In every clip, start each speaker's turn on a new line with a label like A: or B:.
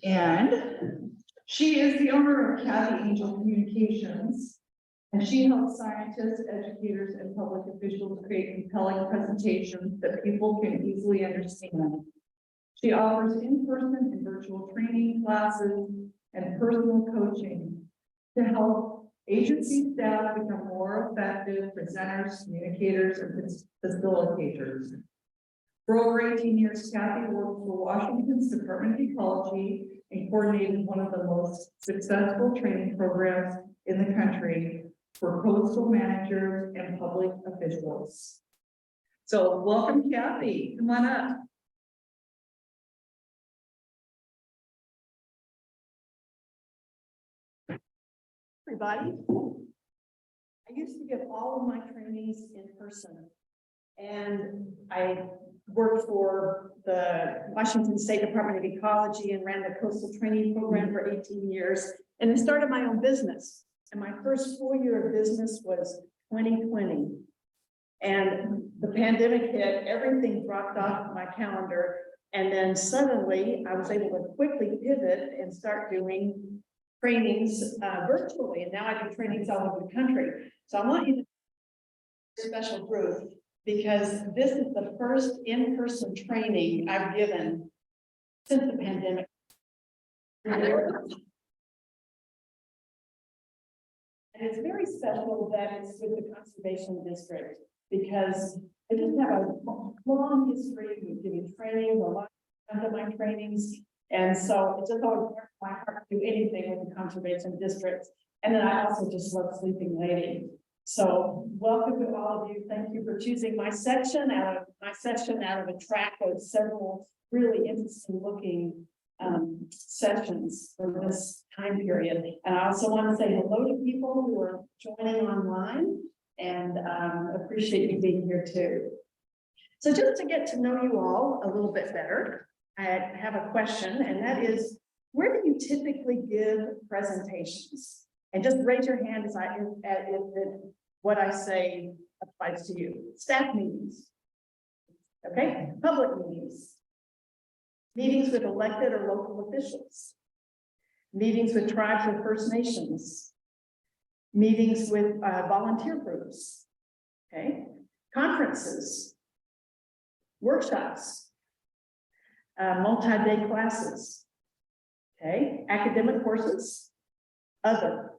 A: And she is the owner of Cathy Angell Communications. And she helps scientists, educators, and public officials create compelling presentations that people can easily understand. She offers in-person and virtual training classes and personal coaching to help agency staff become more effective presenters, communicators, and facilitators. For over 18 years, Cathy worked for Washington's Department of Ecology and coordinated one of the most successful training programs in the country for coastal managers and public officials. So welcome, Cathy. Come on up.
B: Everybody, I used to give all of my trainings in person, and I worked for the Washington State Department of Ecology and ran the coastal training program for 18 years, and then started my own business. And my first full year of business was 2020. And the pandemic hit, everything dropped off my calendar. And then suddenly I was able to quickly pivot and start doing trainings virtually. And now I do trainings all over the country. So I want you to do a special group because this is the first in-person training I've given since the pandemic. And it's very special that it's with the Conservation District because I just have a long history of giving training, a lot of my trainings. And so it's just always my heart to do anything with the Conservation District. And then I also just love Sleeping Lady. So welcome to all of you. Thank you for choosing my section out of a track of several really interesting looking sessions for this time period. And I also want to say hello to people who are joining online and appreciate you being here too. So just to get to know you all a little bit better, I have a question, and that is, where do you typically give presentations? And just raise your hand if what I say applies to you. Staff meetings, okay? Public meetings, meetings with elected or local officials, meetings with tribes or First Nations, meetings with volunteer groups, okay? Conferences, workshops, multi-day classes, okay? Academic courses, other.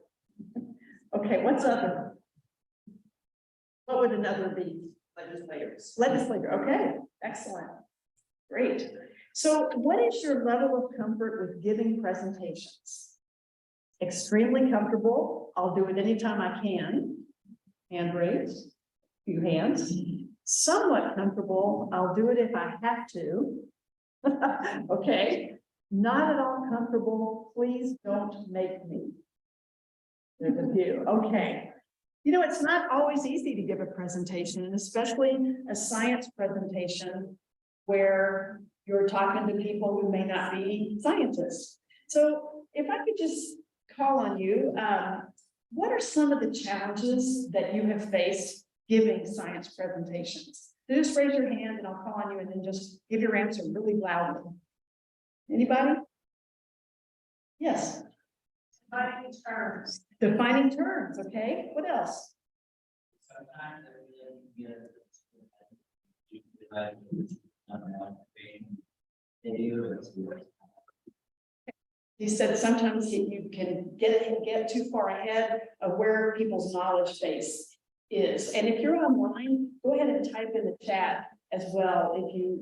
B: Okay, what's other? What would another be?
A: Legislators.
B: Legislator, okay, excellent, great. So what is your level of comfort with giving presentations? Extremely comfortable. I'll do it anytime I can. Hand raise, few hands. Somewhat comfortable. I'll do it if I have to. Okay. Not at all comfortable. Please don't make me. There's a few. Okay. You know, it's not always easy to give a presentation, and especially a science presentation where you're talking to people who may not be scientists. So if I could just call on you, what are some of the challenges that you have faced giving science presentations? Just raise your hand and I'll call on you and then just give your answer really loudly. Anybody? Yes.
C: Defining terms.
B: Defining terms, okay. What else?
C: Sometimes
B: You said sometimes you can get too far ahead of where people's knowledge base is. And if you're online, go ahead and type in the chat as well if you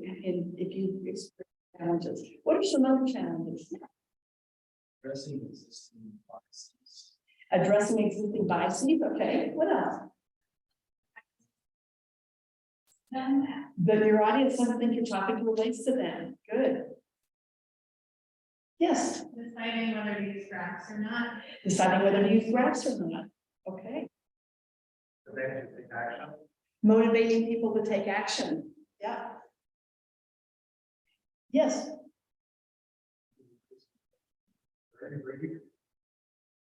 B: experience challenges. What are some other challenges?
C: addressing existing biases.
B: Addressing existing biases, okay. What else? That your audience doesn't think your topic relates to them. Good. Yes.
D: Deciding whether to use graphs or not.
B: Deciding whether to use graphs or not. Okay.
C: Action.
B: Motivating people to take action. Yeah. Yes.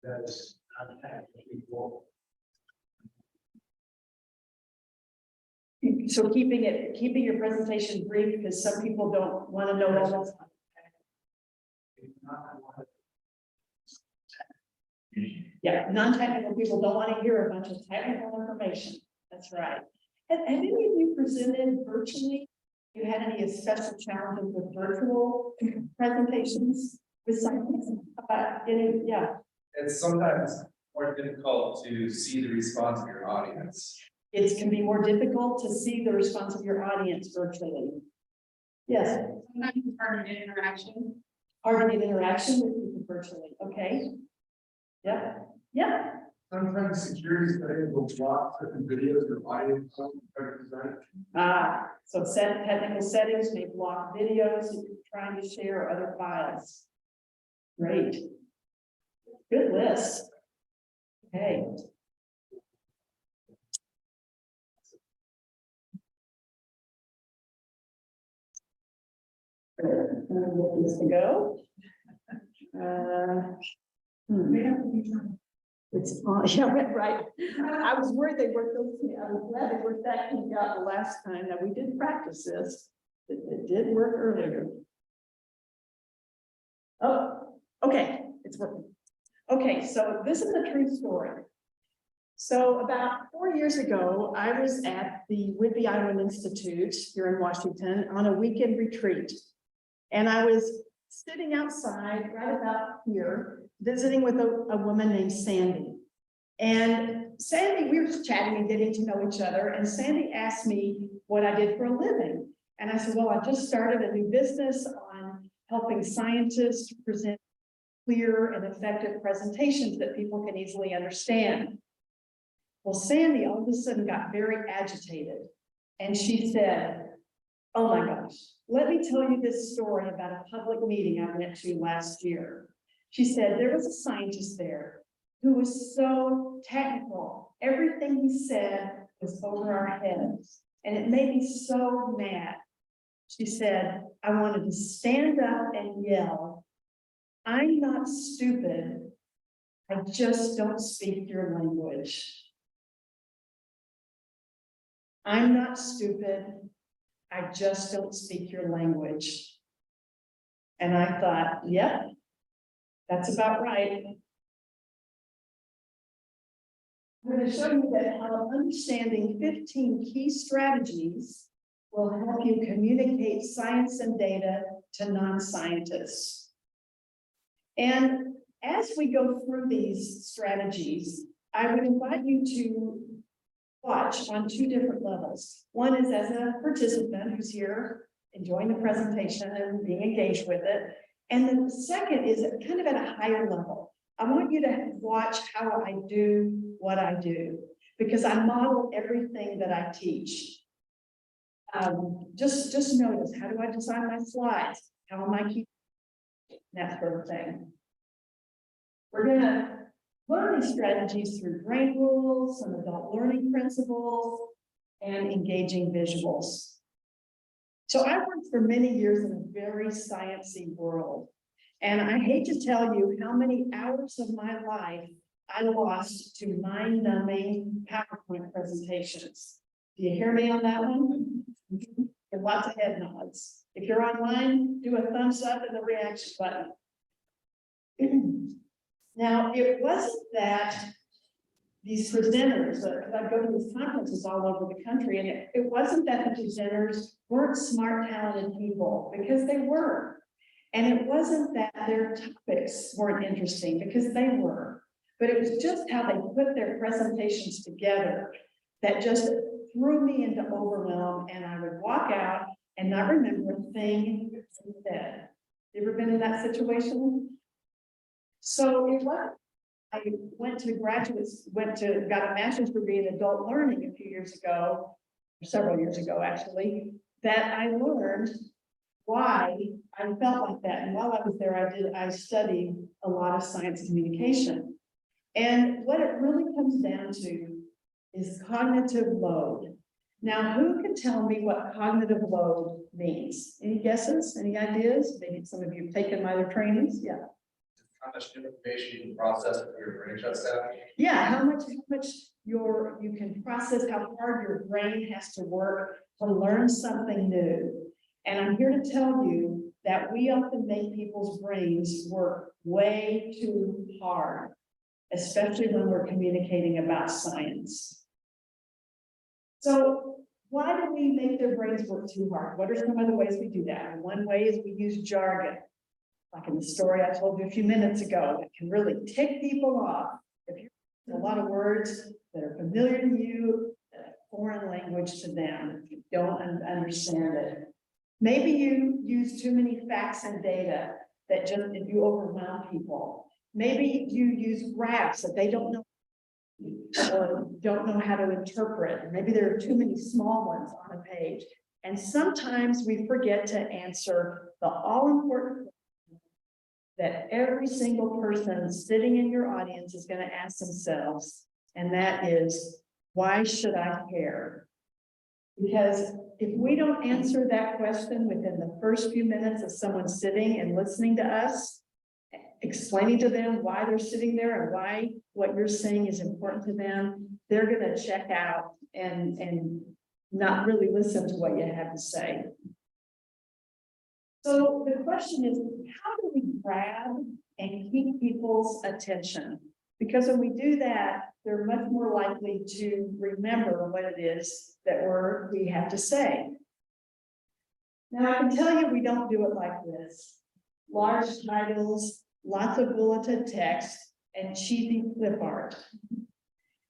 C: That's people.
B: So keeping your presentation brief because some people don't want to know all that. Yeah, non-technical people don't want to hear a bunch of technical information. That's right. Have any of you presented virtually? You had any special challenges with virtual presentations with science? Yeah,
E: It's sometimes more difficult to see the response of your audience.
B: it can be more difficult to see the response of your audience virtually. Yes,
D: Sometimes it's hard to get interaction.
B: hard to get interaction with people virtually. Okay. Yeah, yeah.
F: Sometimes security settings will block certain videos or audience.
B: So technical settings may block videos if you're trying to share other files. Great. Good list. Okay. Good. I'm gonna get this to go. It's on, yeah, right. I was worried they worked those, I was glad they worked that thing out the last time. Now, we did practice this. It did work earlier. Oh, okay, it's working. Okay, so this is a true story. So about 4 years ago, I was at the Whidbey Island Institute here in Washington on a weekend retreat. And I was sitting outside right about here, visiting with a woman named Sandy. And Sandy, we were just chatting and getting to know each other. And Sandy asked me what I did for a living. And I said, well, I just started a new business on helping scientists to present clear and effective presentations that people can easily understand. Well, Sandy all of a sudden got very agitated. And she said, oh my gosh, let me tell you this story about a public meeting I went to last year. She said there was a scientist there who was so technical. Everything he said was over our heads. And it made me so mad. She said, I wanted to stand up and yell, I'm not stupid. I just don't speak your language. I'm not stupid. I just don't speak your language. And I thought, yep, that's about right. I'm going to show you that how understanding 15 key strategies will help you communicate science and data to non-scientists. And as we go through these strategies, I would invite you to watch on 2 different levels. One is as a participant who's here enjoying the presentation and being engaged with it. And the second is kind of at a higher level. I want you to watch how I do what I do, because I model everything that I teach. Just notice, how do I design my slides? How am I keeping that sort of thing? We're gonna learn these strategies through brain rules, some adult learning principles, and engaging visuals. So I worked for many years in a very sciencey world. And I hate to tell you how many hours of my life I lost to mind-numbing PowerPoint presentations. Do you hear me on that one? And lots of head nods. If you're online, do a thumbs up and the reaction button. Now, it wasn't that these presenters, because I go to these conferences all over the country, and it wasn't that the presenters weren't smart, talented people, because they were. And it wasn't that their topics weren't interesting, because they were. But it was just how they put their presentations together that just threw me into overwhelm, and I would walk out and not remember a thing they said. You ever been in that situation? So it was. I went to got a master's degree in adult learning a few years ago, or several years ago actually, that I learned why I felt like that. And while I was there, I studied a lot of science communication. And what it really comes down to is cognitive load. Now, who can tell me what cognitive load means? Any guesses? Any ideas? Maybe some of you have taken my other trainings. Yeah.
E: How much information you can process if your brain shuts down?
B: Yeah, how much you can process, how hard your brain has to work to learn something new. And I'm here to tell you that we often make people's brains work way too hard, especially when we're communicating about science. So why do we make their brains work too hard? What are some of the ways we do that? One way is we use jargon. Like in the story I told you a few minutes ago, it can really tick people off. If you're a lot of words that are familiar to you, foreign language to them, if you don't understand it. Maybe you use too many facts and data that just, if you overwhelm people. Maybe you use graphs that they don't know or don't know how to interpret. Maybe there are too many small ones on a page. And sometimes we forget to answer the all-important that every single person sitting in your audience is going to ask themselves, and that is, why should I care? Because if we don't answer that question within the first few minutes of someone sitting and listening to us, explaining to them why they're sitting there and why what you're saying is important to them, they're going to check out and not really listen to what you have to say. So the question is, how do we grab and keep people's attention? Because when we do that, they're much more likely to remember what it is that we have to say. Now, I can tell you we don't do it like this. Large titles, lots of bulleted text, and cheesy clip art.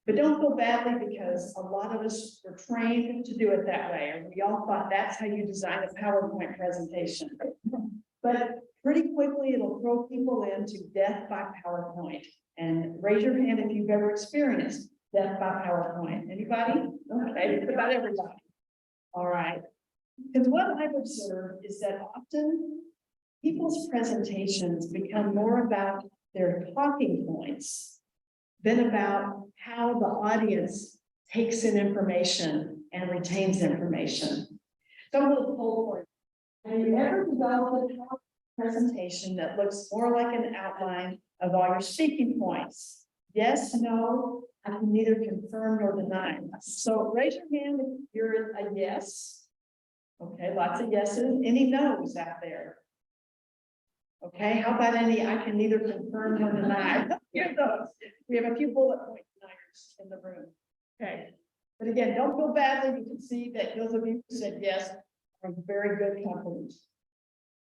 B: But don't feel badly, because a lot of us were trained to do it that way, and we all thought that's how you design a PowerPoint presentation. But pretty quickly, it'll throw people into death by PowerPoint. And raise your hand if you've ever experienced death by PowerPoint. Anybody? Okay, it's about everybody. All right. Because what I've observed is that often people's presentations become more about their talking points than about how the audience takes in information and retains information. So a little poll for you. Have you ever developed a presentation that looks more like an outline of all your speaking points? Yes, no, I can neither confirm nor deny. So raise your hand if you're a yes. Okay, lots of yeses. Any no's out there? Okay, how about any I can neither confirm nor deny? Here's those. We have a few bullet point deniers in the room. Okay, but again, don't feel badly. You can see that those of you who said yes are very good company.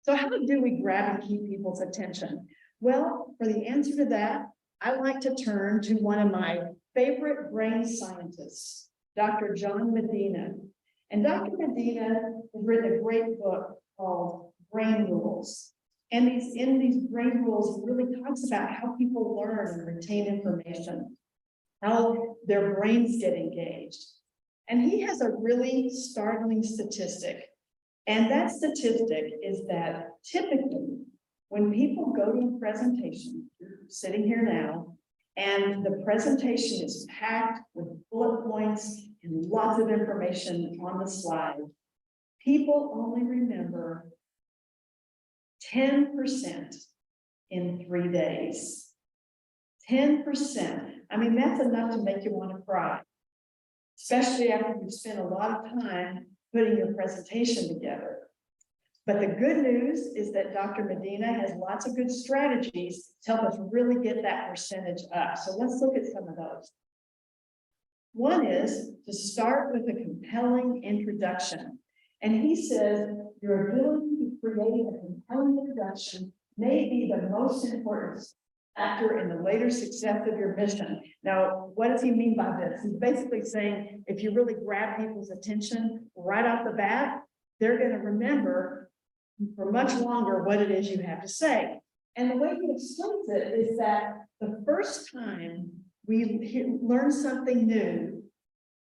B: So how do we grab and keep people's attention? Well, for the answer to that, I like to turn to one of my favorite brain scientists, Dr. John Medina. And Dr. Medina has written a great book called Brain Rules. And in these brain rules, he really talks about how people learn and retain information, how their brains get engaged. And he has a really startling statistic. And that statistic is that typically, when people go to a presentation, you're sitting here now, and the presentation is packed with bullet points and lots of information on the slide, people only remember 10% in 3 days. 10%. I mean, that's enough to make you want to cry, especially after you've spent a lot of time putting your presentation together. But the good news is that Dr. Medina has lots of good strategies to help us really get that percentage up. So let's look at some of those. One is to start with a compelling introduction. And he says your ability to create a compelling introduction may be the most important factor in the later success of your mission. Now, what does he mean by this? He's basically saying if you really grab people's attention right off the bat, they're going to remember for much longer what it is you have to say. And the way he explains it is that the first time we learn something new,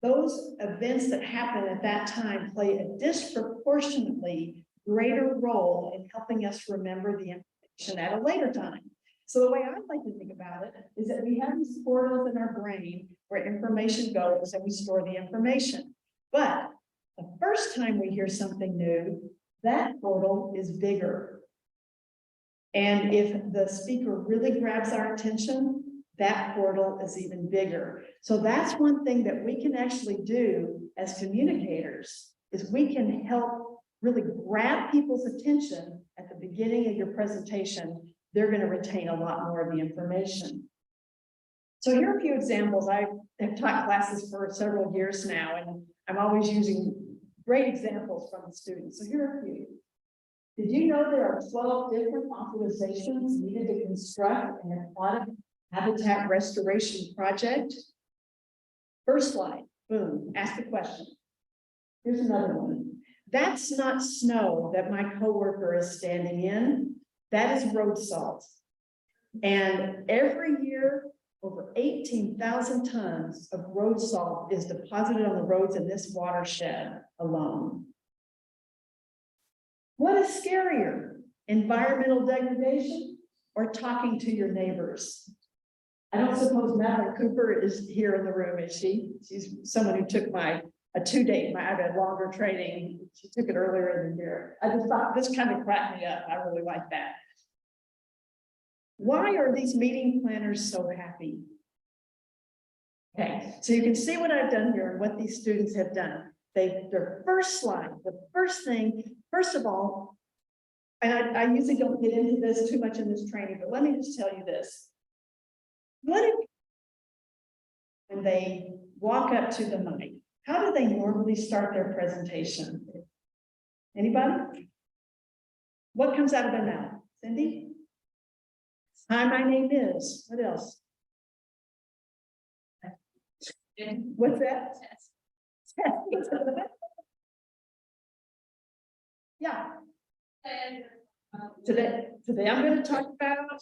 B: those events that happen at that time play a disproportionately greater role in helping us remember the information at a later time. So the way I like to think about it is that we have these portals in our brain where information goes and we store the information. But the first time we hear something new, that portal is bigger. And if the speaker really grabs our attention, that portal is even bigger. So that's one thing that we can actually do as communicators, is we can help really grab people's attention at the beginning of your presentation, they're going to retain a lot more of the information. So here are a few examples. I have taught classes for several years now, and I'm always using great examples from the students. So here are a few. Did you know there are 12 different authorizations needed to construct an aquatic habitat restoration project? First slide, boom, ask the question. Here's another one. That's not snow that my coworker is standing in. That is road salt. And every year, over 18,000 tons of road salt is deposited on the roads in this watershed alone. What is scarier, environmental degradation or talking to your neighbors? I don't suppose Madeline Cooper is here in the room, is she? She's someone who took a 2-day, I had a longer training. She took it earlier in the year. I just thought this kind of cracked me up. I really like that. Why are these meeting planners so happy? Okay, so you can see what I've done here and what these students have done. Their first slide, the first thing, first of all, and I usually don't get into this too much in this training, but let me just tell you this. What if when they walk up to the mic, how do they normally start their presentation? Anybody? What comes out of their mouth? Cindy? Hi, my name is. What else? What's that? Yeah. Today I'm going to talk about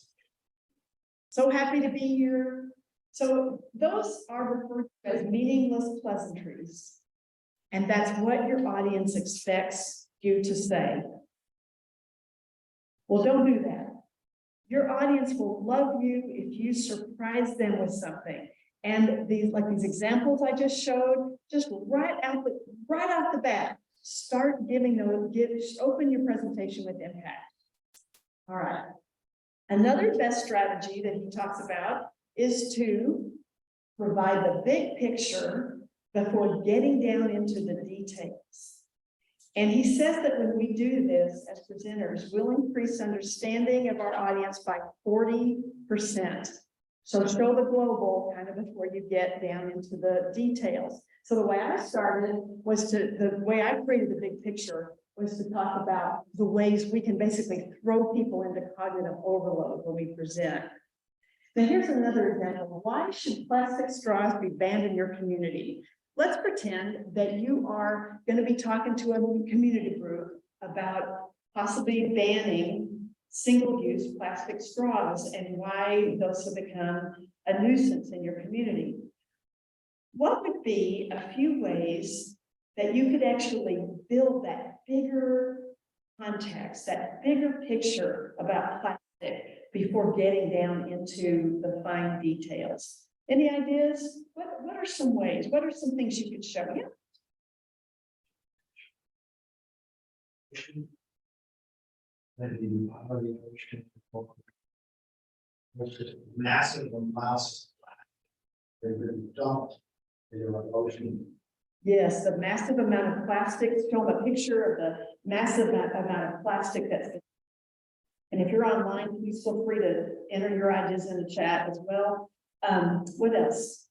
B: so happy to be here. So those are referred to as meaningless pleasantries. And that's what your audience expects you to say. Well, don't do that. Your audience will love you if you surprise them with something. And these examples I just showed, just right off the bat, start giving them, open your presentation with impact. All right. Another best strategy that he talks about is to provide the big picture before getting down into the details. And he says that when we do this as presenters, we'll increase understanding of our audience by 40%. So show the global kind of before you get down into the details. So the way I started was the way I created the big picture was to talk about the ways we can basically throw people into cognitive overload when we present. Now here's another example. Why should plastic straws be banned in your community? Let's pretend that you are going to be talking to a community group about possibly banning single-use plastic straws and why those have become a nuisance in your community. What would be a few ways that you could actually build that bigger context, that bigger picture about plastic before getting down into the fine details? Any ideas? What are some ways? What are some things you could show? Yeah.
C: Massive amounts. They've been dumped in the ocean.
B: Yes, the massive amount of plastic. Show them a picture of the massive amount of plastic that's. And if you're online, please feel free to enter your ideas in the chat as well. What else?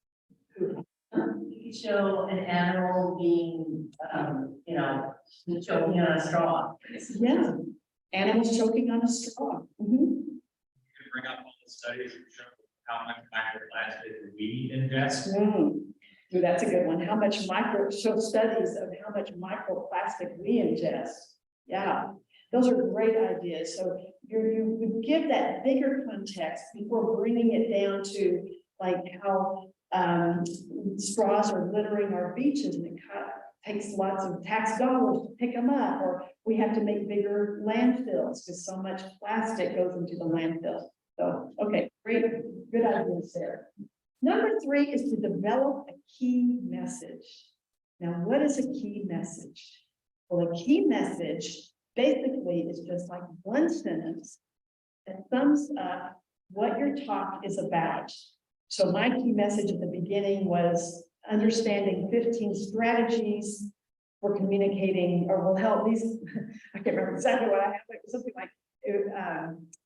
G: You could show an animal being, choking on a straw.
B: Yeah, animals choking on a straw.
E: You can bring up all the studies that show how much microplastic we ingest.
B: Ooh, that's a good one. How much show studies of how much microplastic we ingest. Yeah, those are great ideas. So you give that bigger context before bringing it down to like how straws are littering our beaches, and it takes lots of tax dollars to pick them up, or we have to make bigger landfills because so much plastic goes into the landfill. So, okay, great, good ideas there. Number 3 is to develop a key message. Now, what is a key message? Well, a key message basically is just like one sentence that sums up what your talk is about. So my key message at the beginning was understanding 15 strategies for communicating, or will help these, I can't remember exactly what I have, but it was something like,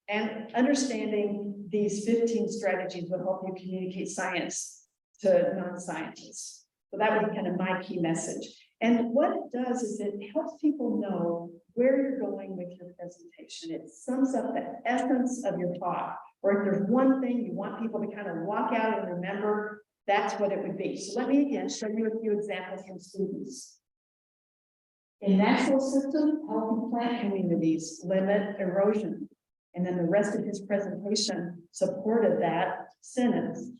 B: and understanding these 15 strategies will help you communicate science to non-scientists. So that was kind of my key message. And what it does is it helps people know where you're going with your presentation. It sums up the essence of your talk. Or if there's one thing you want people to kind of walk out and remember, that's what it would be. So let me again show you a few examples from students. In natural systems, healthy plant communities limit erosion. And then the rest of his presentation supported that sentence.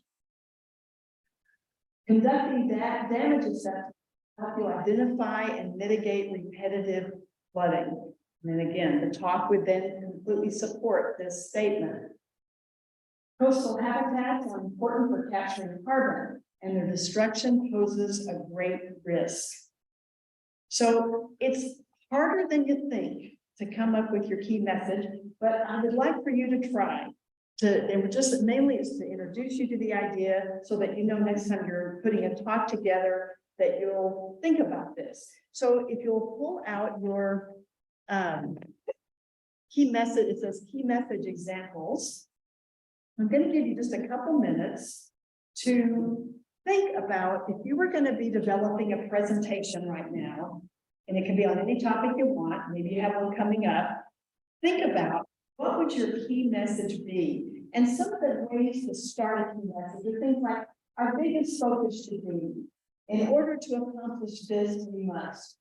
B: Conducting that damage assessment help you identify and mitigate repetitive flooding. And then again, the talk would then completely support this statement. Coastal habitats are important for capturing carbon, and their destruction poses a great risk. So it's harder than you think to come up with your key message, but I would like for you to try. And just mainly is to introduce you to the idea so that you know next time you're putting a talk together that you'll think about this. So if you'll pull out your key message, it says key message examples. I'm going to give you just a couple minutes to think about if you were going to be developing a presentation right now, and it can be on any topic you want, maybe you have one coming up, think about what would your key message be? And some of the ways to start a key message are things like our biggest focus should be, in order to accomplish this, we must.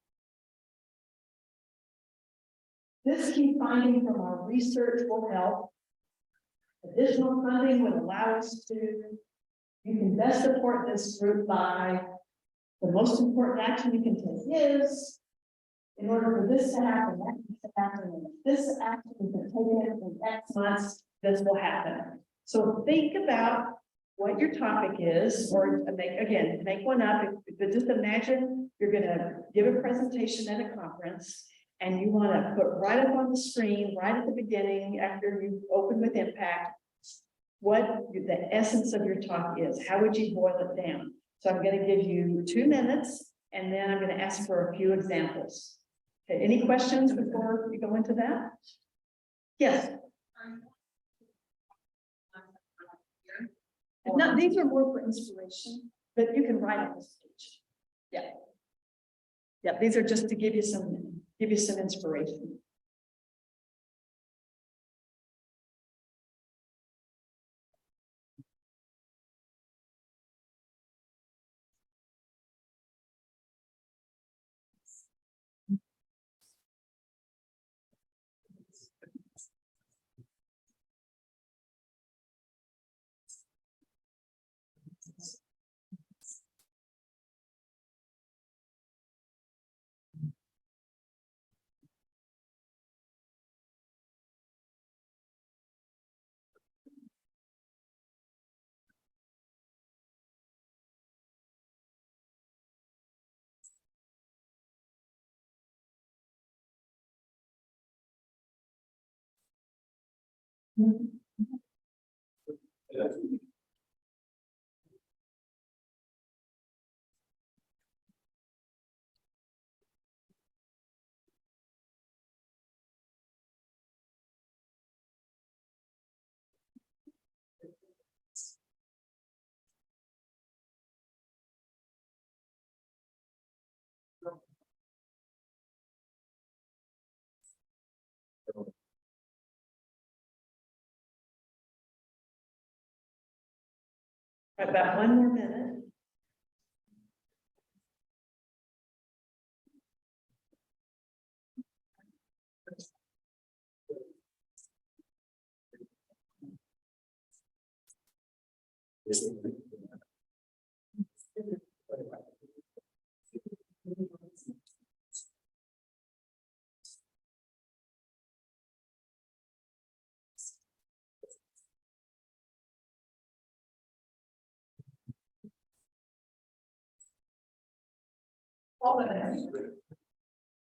B: This key finding from our research will help. Additional funding would allow us to. You can best support this group by the most important action you can take is, in order for this to happen, that needs to happen. And if this action is taken in X months, this will happen. So think about what your topic is, or make one up. But just imagine you're going to give a presentation at a conference, and you want to put right up on the screen, right at the beginning, after you open with impact, what the essence of your talk is. How would you boil it down? So I'm going to give you 2 minutes, and then I'm going to ask for a few examples. Okay, any questions before we go into that? Yes. No, these are more for inspiration, but you can write on the page. Yeah. Yeah, these are just to give you some inspiration. About 1 more minute.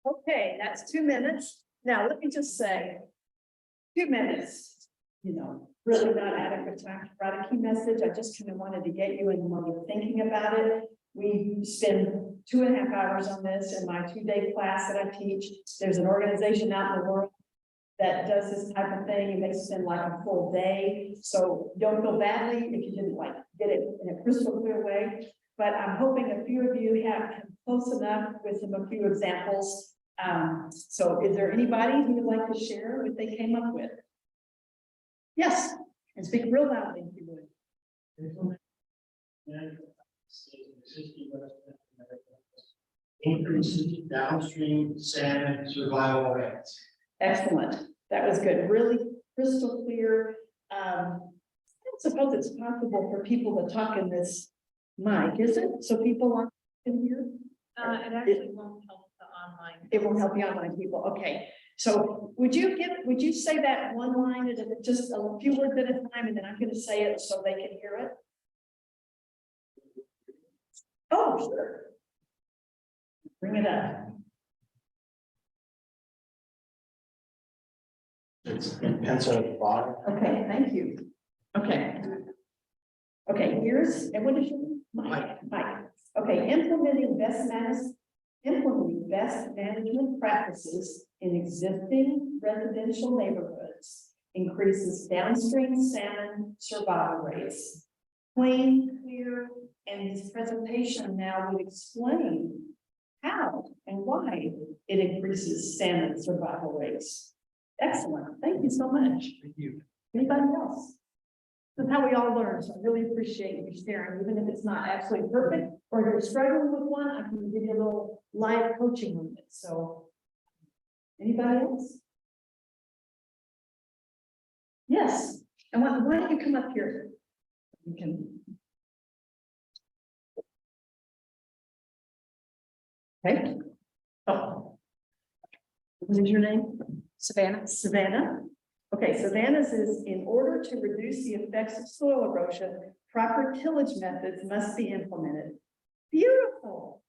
B: Okay, that's 2 minutes. Now, let me just say, 2 minutes, really not adequate time to write a key message. I just kind of wanted to get you in the mode of thinking about it. We spend 2.5 hours on this in my 2-day class that I teach. There's an organization out in the world that does this type of thing, and they spend like a full day. So don't feel badly if you didn't like get it in a crystal clear way. But I'm hoping a few of you have come close enough with a few examples. So is there anybody who would like to share what they came up with? Yes, and speak real loudly if you would.
C: Increases downstream salmon survival rates.
B: Excellent. That was good. Really crystal clear. I don't suppose it's possible for people to talk in this mic, is it? So people can hear?
D: It actually won't help the online.
B: It will help the online people. Okay. So would you say that one line at just a few words at a time, and then I'm going to say it so they can hear it? Oh, sure. Bring it up.
C: It's in pencil at the bottom.
B: Okay, thank you. Okay. Okay, here's, and what is your Mike? Mike. Okay, implementing best management practices in existing residential neighborhoods increases downstream salmon survival rates. Plain, clear, and his presentation now would explain how and why it increases salmon survival rates. Excellent. Thank you so much.
C: Thank you.
B: Anybody else? That's how we all learn. So I really appreciate you sharing, even if it's not absolutely perfect, or if you're struggling with one, I can give you a little live coaching on it. So anybody else? Yes. And why don't you come up here? You can. Okay. Oh. What is your name?
D: Savannah.
B: Savannah. Okay, Savannah's is in order to reduce the effects of soil erosion, proper tillage methods must be implemented. Beautiful.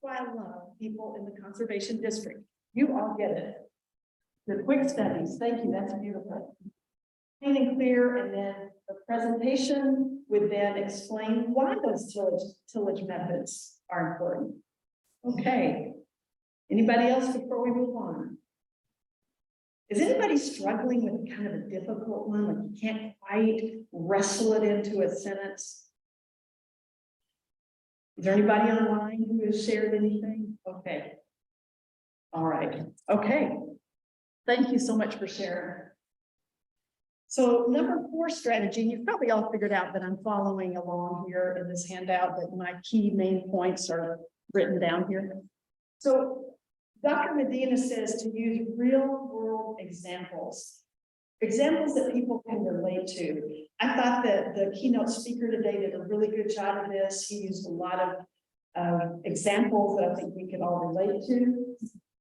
B: Why I love people in the conservation district. You all get it. The quick studies. Thank you. That's beautiful. Plain and clear, and then the presentation would then explain why those tillage methods are important. Okay. Anybody else before we move on? Is anybody struggling with kind of a difficult one, like you can't quite wrestle it into a sentence? Is there anybody online who has shared anything? Okay. All right. Okay. Thank you so much for sharing. So number 4 strategy, you've probably all figured out that I'm following along here in this handout, that my key main points are written down here. So Dr. Medina says to use real world examples that people can relate to. I thought that the keynote speaker today did a really good job of this. He used a lot of examples that I think we can all relate to.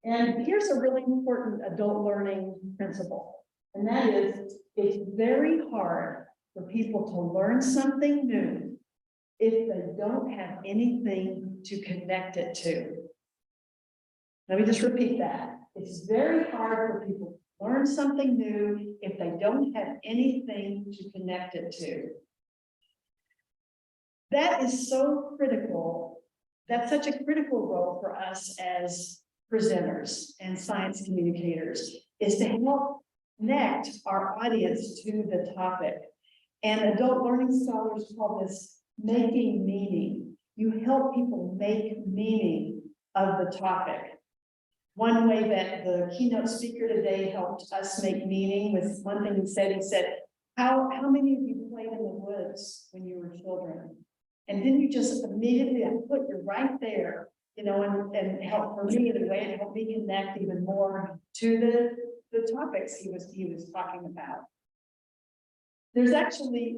B: And here's a really important adult learning principle. And that is, it's very hard for people to learn something new if they don't have anything to connect it to. Let me just repeat that. It's very hard for people to learn something new if they don't have anything to connect it to. That is so critical. That's such a critical role for us as presenters and science communicators, is to help connect our audience to the topic. And adult learning scholars call this making meaning. You help people make meaning of the topic. One way that the keynote speaker today helped us make meaning was one thing he said, how many of you played in the woods when you were children? And then you just immediately, I put you right there, you know, and help for me in a way to help me connect even more to the topics he was talking about. There's actually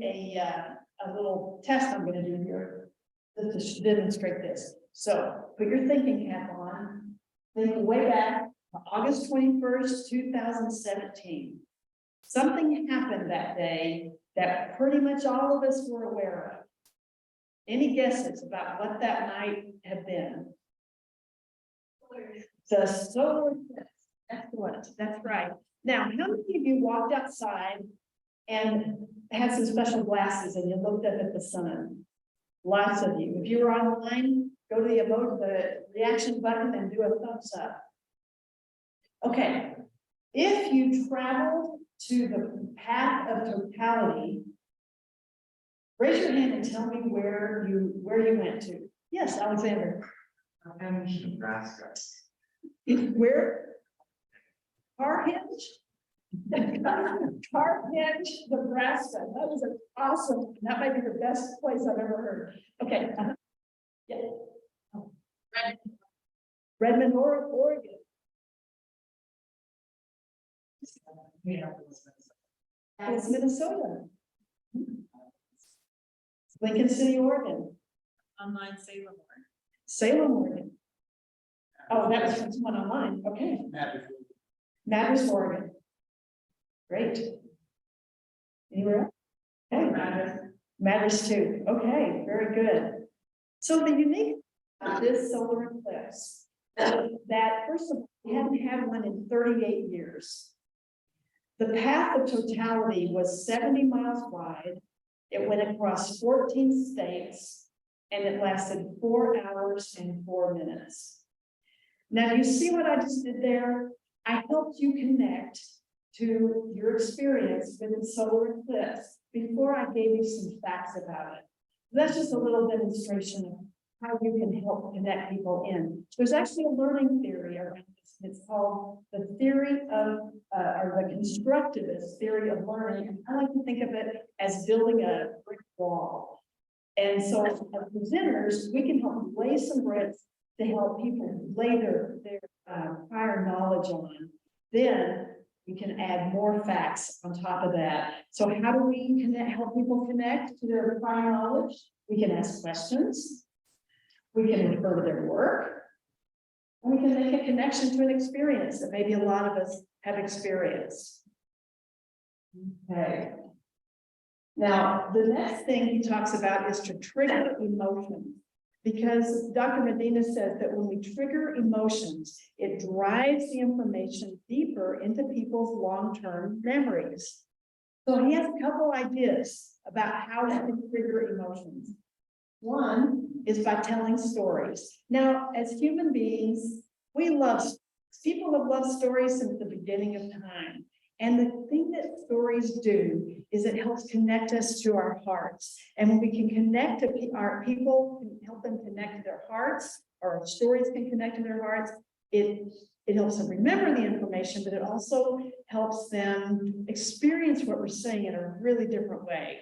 B: a little test I'm going to do here to demonstrate this. So put your thinking cap on. Think way back to August 21st, 2017. Something happened that day that pretty much all of us were aware of. Any guesses about what that might have been? The solar eclipse. Excellent. That's right. Now, how many of you walked outside and had some special glasses and you looked up at the sun? Lots of you. If you were online, go to the reaction button and do a thumbs up. Okay, if you traveled to the path of totality, raise your hand and tell me where you went to. Yes, Alexander.
C: Nebraska.
B: Where? Carhenge? Carhenge, Nebraska. That was awesome. That might be the best place I've ever heard. Okay. Yeah. Redmond, Oregon. It's Minnesota. Lincoln City, Oregon.
D: Online Salem, Oregon.
B: Salem, Oregon. Oh, that was from someone online. Okay. Madras, Oregon. Great. Anywhere else? Okay. Madras too. Okay, very good. So the unique about this solar eclipse, that first of all, we hadn't had one in 38 years. The path of totality was 70 miles wide. It went across 14 states and it lasted 4 hours and 4 minutes. Now, you see what I just did there? I helped you connect to your experience with the solar eclipse before I gave you some facts about it. That's just a little demonstration of how you can help connect people in. There's actually a learning theory around this. It's called the theory of, or the constructivist theory of learning. And I like to think of it as building a brick wall. And so as presenters, we can help lay some bricks to help people lay their prior knowledge on. Then we can add more facts on top of that. So how do we help people connect to their prior knowledge? We can ask questions. We can refer to their work. And we can make a connection to an experience that maybe a lot of us have experienced. Okay. Now, the next thing he talks about is to trigger emotions. Because Dr. Medina says that when we trigger emotions, it drives the information deeper into people's long-term memories. So he has a couple ideas about how we can trigger emotions. One is by telling stories. Now, as human beings, we love stories. People have loved stories since the beginning of time. And the thing that stories do is it helps connect us to our hearts. And when we can connect to our people, can help them connect to their hearts, or our stories can connect to their hearts, it helps them remember the information, but it also helps them experience what we're saying in a really different way.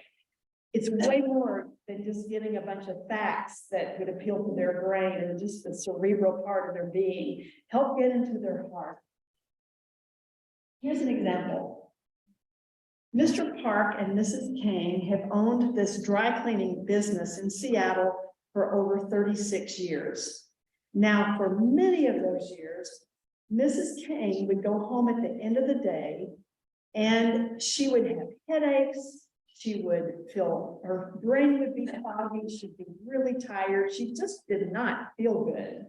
B: It's way more than just getting a bunch of facts that would appeal to their brain and just the cerebral part of their being. Help get into their heart. Here's an example. Mr. Park and Mrs. Kang have owned this dry cleaning business in Seattle for over 36 years. Now, for many of those years, Mrs. Kang would go home at the end of the day and she would have headaches. She would feel, her brain would be foggy. She'd be really tired. She just did not feel good.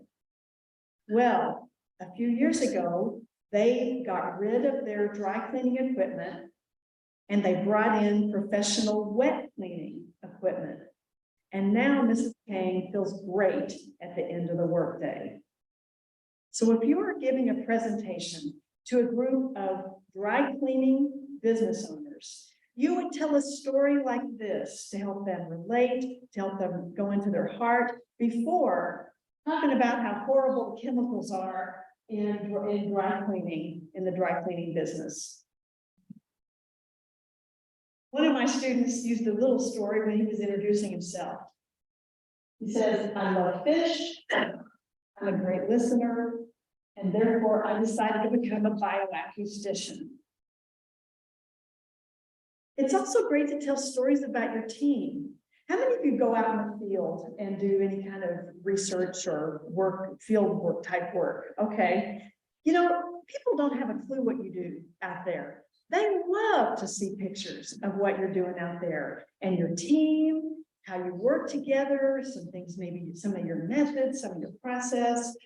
B: Well, a few years ago, they got rid of their dry cleaning equipment and they brought in professional wet cleaning equipment. And now Mrs. Kang feels great at the end of the workday. So if you are giving a presentation to a group of dry cleaning business owners, you would tell a story like this to help them relate, to help them go into their heart before talking about how horrible the chemicals are in dry cleaning, in the dry cleaning business. One of my students used a little story when he was introducing himself. He says, I love fish, I'm a great listener, and therefore I decided to become a bioacoustician. It's also great to tell stories about your team. How many of you go out in the field and do any kind of research or work, field work type work? Okay. You know, people don't have a clue what you do out there. They love to see pictures of what you're doing out there and your team, how you work together, some things, maybe some of your methods, some of your process.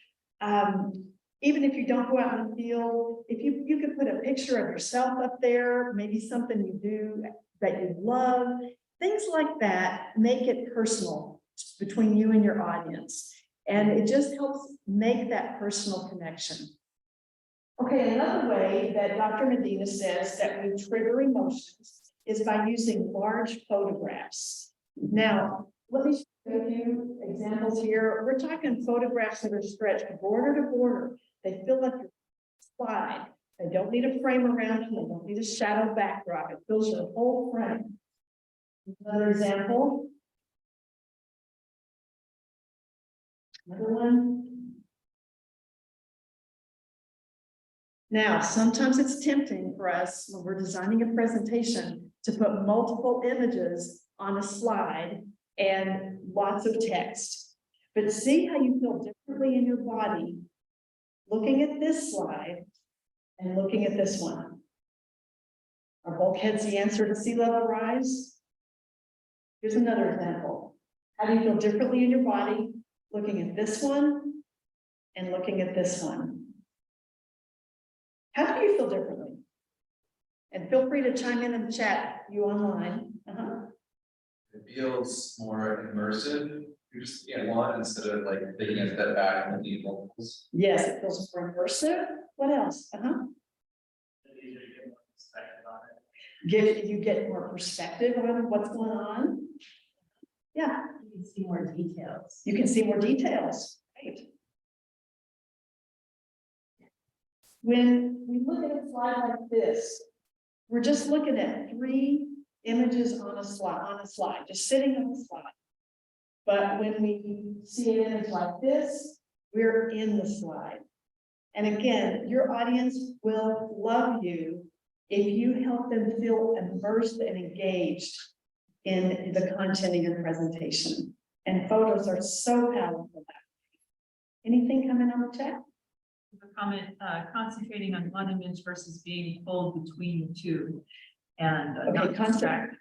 B: Even if you don't go out in the field, if you could put a picture of yourself up there, maybe something you do that you love, things like that make it personal between you and your audience. And it just helps make that personal connection. Okay, another way that Dr. Medina says that we trigger emotions is by using large photographs. Now, let me show you a few examples here. We're talking photographs that are stretched border to border. They fill up your slide. They don't need a frame around them. They don't need a shadow backdrop. It fills your whole frame. Another example. Another one. Now, sometimes it's tempting for us when we're designing a presentation to put multiple images on a slide and lots of text. But see how you feel differently in your body looking at this slide and looking at this one. Are bulkheads the answer to sea level rise? Here's another example. How do you feel differently in your body looking at this one and looking at this one? How do you feel differently? And feel free to chime in the chat, you online.
C: It feels more immersive. You're just looking at one instead of like taking a step back and looking at multiples.
B: Yes, it feels more immersive. What else? You get more perspective on what's going on. Yeah.
G: You can see more details.
B: You can see more details. Right. When we look at a slide like this, we're just looking at 3 images on a slide, just sitting on a slide. But when we see an image like this, we're in the slide. And again, your audience will love you if you help them feel immersed and engaged in the content of your presentation. And photos are so powerful. Anything coming on the chat?
D: A comment, concentrating on one image versus being pulled between two. And
B: Okay,
D: not distract.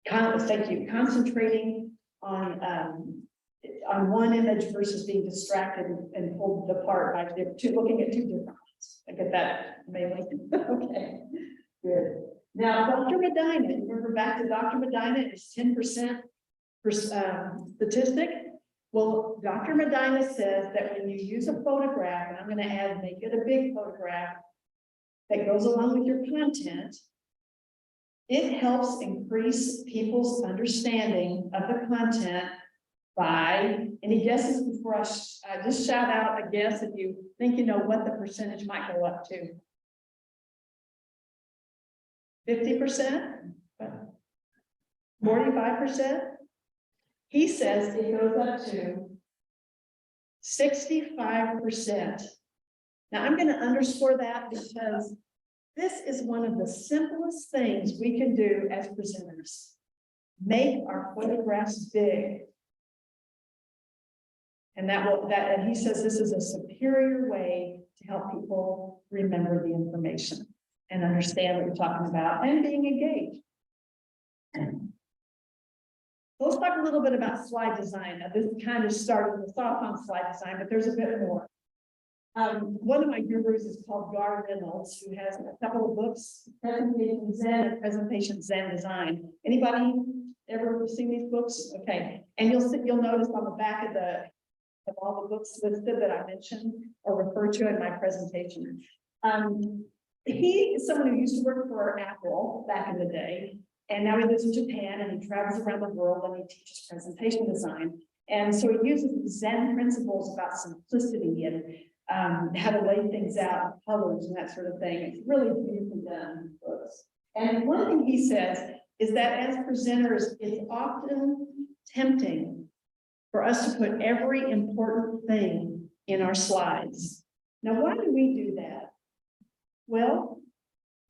B: Thank you. Concentrating on one image versus being distracted and pulled apart by looking at 2 different ones. I get that, maybe. Okay, good. Now, Dr. Medina, remember back to Dr. Medina is 10% statistic. Well, Dr. Medina says that when you use a photograph, and I'm going to make it a big photograph that goes along with your content, it helps increase people's understanding of the content by, any guesses before I just shout out a guess if you think you know what the percentage might go up to. 50%? 45%? He says it goes up to 65%. Now I'm going to underscore that because this is one of the simplest things we can do as presenters. Make our photographs big. And and he says this is a superior way to help people remember the information and understand what you're talking about and being engaged. Let's talk a little bit about slide design. Now, this kind of started us off on slide design, but there's a bit more. One of my gurus is called Gar Reynolds, who has a couple of books, Presentation Zen and Presentation Zen Design. Anybody ever seen these books? Okay, and you'll notice on the back of all the books listed that I mentioned or referred to in my presentation. He is someone who used to work for Apple back in the day, and now he lives in Japan and he travels around the world and he teaches presentation design. And so he uses the Zen principles about simplicity and how to lay things out, colors and that sort of thing. It's really beautifully done books. And one thing he says is that as presenters, it's often tempting for us to put every important thing in our slides. Now, why do we do that? Well,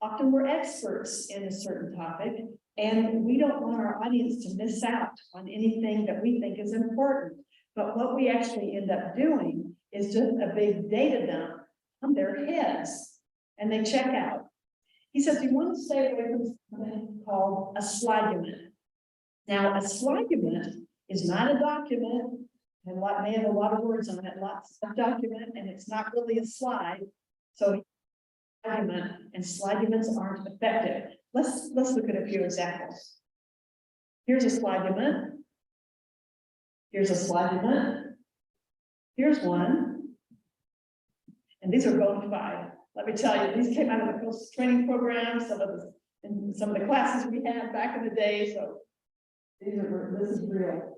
B: often we're experts in a certain topic, and we don't want our audience to miss out on anything that we think is important. But what we actually end up doing is just a big data dump on their heads, and they check out. He says you want to stay away from something called a slideument. Now, a slideument is not a document, and may have a lot of words on it, lots of document, and it's not really a slide. So and sliduments aren't effective. Let's look at a few examples. Here's a slideument. Here's a slideument. Here's one. And these are bona fide. Let me tell you, these came out of the course training program, some of the classes we had back in the day, so this is real.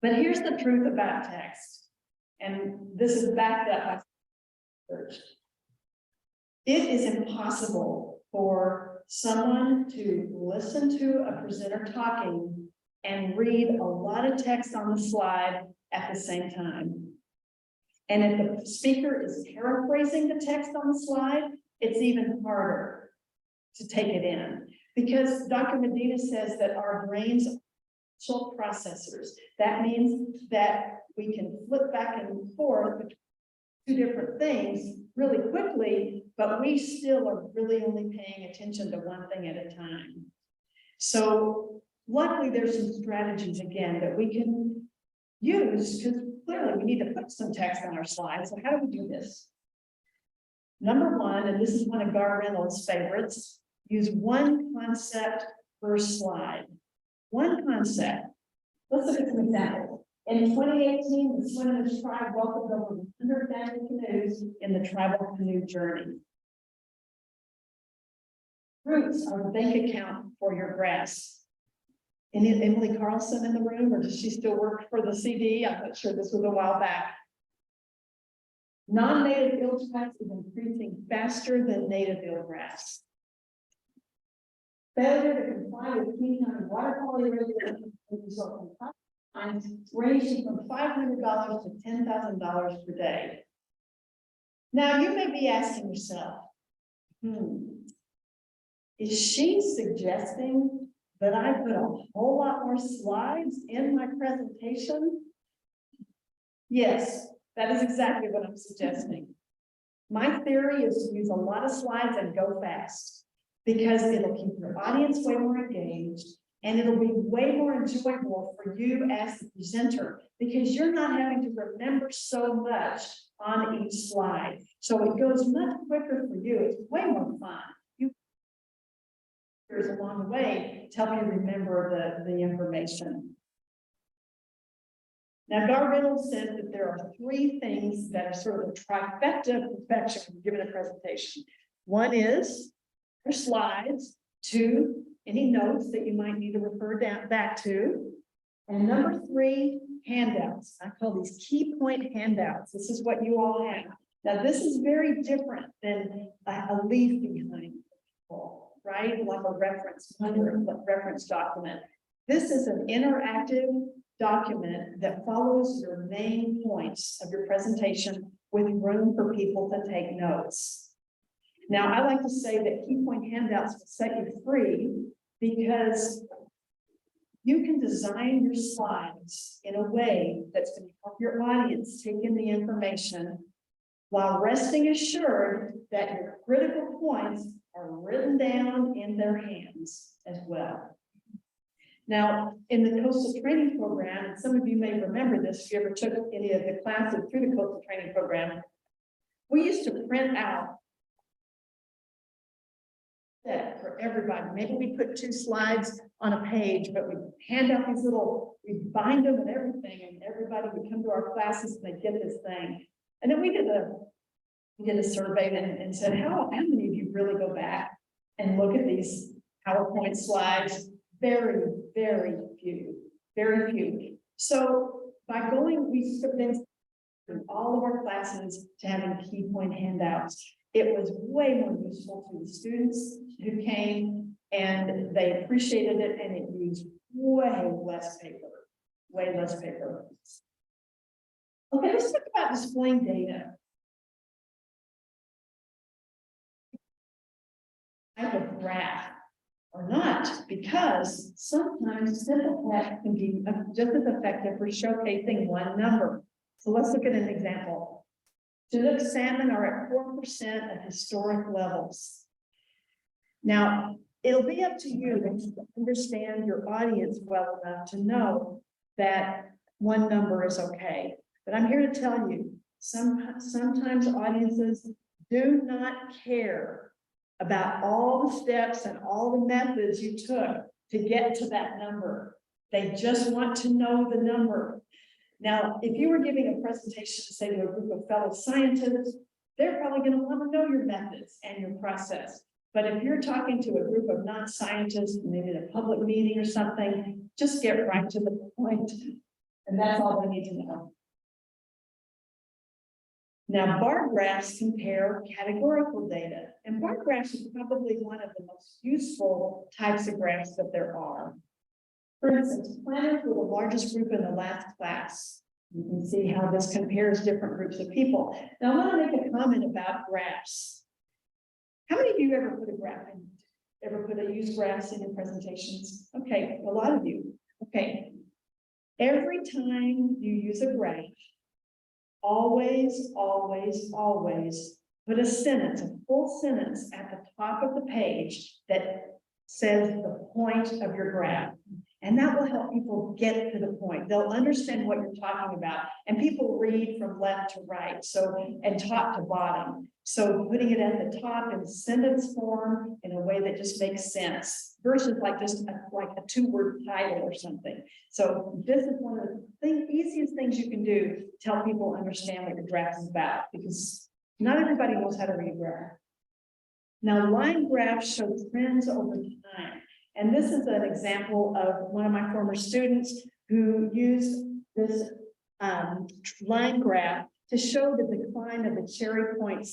B: But here's the truth about text, and this is backed up by research. It is impossible for someone to listen to a presenter talking and read a lot of text on the slide at the same time. And if the speaker is paraphrasing the text on the slide, it's even harder to take it in. Because Dr. Medina says that our brains are social processors. That means that we can flip back and forth between two different things really quickly, but we still are really only paying attention to one thing at a time. So luckily there's some strategies again that we can use, because clearly we need to put some text on our slides. So how do we do this? Number one, and this is one of Gar Reynolds' favorites, use one concept per slide. One concept. Let's look at some examples. In 2018, the Swimmers Tribe welcomed over 100 family canoes in the tribal canoe journey. Roots are the bank account for your grass. Any Emily Carlson in the room, or does she still work for the CD? I'm not sure, this was a while back. Non-native eelgrass is increasing faster than native eelgrass. Failure to comply with King County water quality regulations will result in fines ranging from $500 to $10,000 per day. Now you may be asking yourself, is she suggesting that I put a whole lot more slides in my presentation? Yes, that is exactly what I'm suggesting. My theory is to use a lot of slides and go fast, because it'll keep your audience way more engaged, and it'll be way more enjoyable for you as the presenter, because you're not having to remember so much on each slide. So it goes much quicker for you. It's way more fun. Along the way to help you remember the information. Now, Gar Reynolds said that there are three things that are sort of a trifecta of perfection when giving a presentation. One is your slides, two, any notes that you might need to refer back to, and number three, handouts. I call these key point handouts. This is what you all have. Now, this is very different than a leave behind, right? Like a reference document. This is an interactive document that follows your main points of your presentation with room for people to take notes. Now, I like to say that key point handouts will set you free, because you can design your slides in a way that's going to help your audience take in the information while resting assured that your critical points are written down in their hands as well. Now, in the coastal training program, and some of you may remember this if you ever took any of the classes through the coastal training program, we used to print out that for everybody. Maybe we put 2 slides on a page, but we hand out these little, we bind them and everything, and everybody would come to our classes and they get this thing. And then we did a survey and said, how many of you really go back and look at these PowerPoint slides? Very, very few, very few. So by going, we then through all of our classes to having key point handouts. It was way more useful to the students who came, and they appreciated it, and it used way less paper, way less paper. Okay, let's talk about displaying data. Type of graph or not, because sometimes simple graph can be just as effective for showcasing one number. So let's look at an example. Chinook salmon are at 4% of historic levels. Now, it'll be up to you to understand your audience well enough to know that one number is okay. But I'm here to tell you, sometimes audiences do not care about all the steps and all the methods you took to get to that number. They just want to know the number. Now, if you were giving a presentation, say to a group of fellow scientists, they're probably going to want to know your methods and your process. But if you're talking to a group of non-scientists, maybe in a public meeting or something, just get right to the point. And that's all they need to know. Now, bar graphs compare categorical data, and bar graphs is probably one of the most useful types of graphs that there are. For instance, planners were the largest group in the last class. You can see how this compares different groups of people. Now, I want to make a comment about graphs. How many of you ever put a graph in? Use graphs in your presentations? Okay, a lot of you. Okay. Every time you use a graph, always put a sentence, a full sentence at the top of the page that says the point of your graph. And that will help people get to the point. They'll understand what you're talking about. And people read from left to right, and top to bottom. So putting it at the top in sentence form in a way that just makes sense versus like just a two-word title or something. So this is one of the easiest things you can do to help people understand what your graph is about, because not everybody knows how to read a graph. Now, line graphs show trends over time. And this is an example of one of my former students who used this line graph to show the decline of the Cherry Point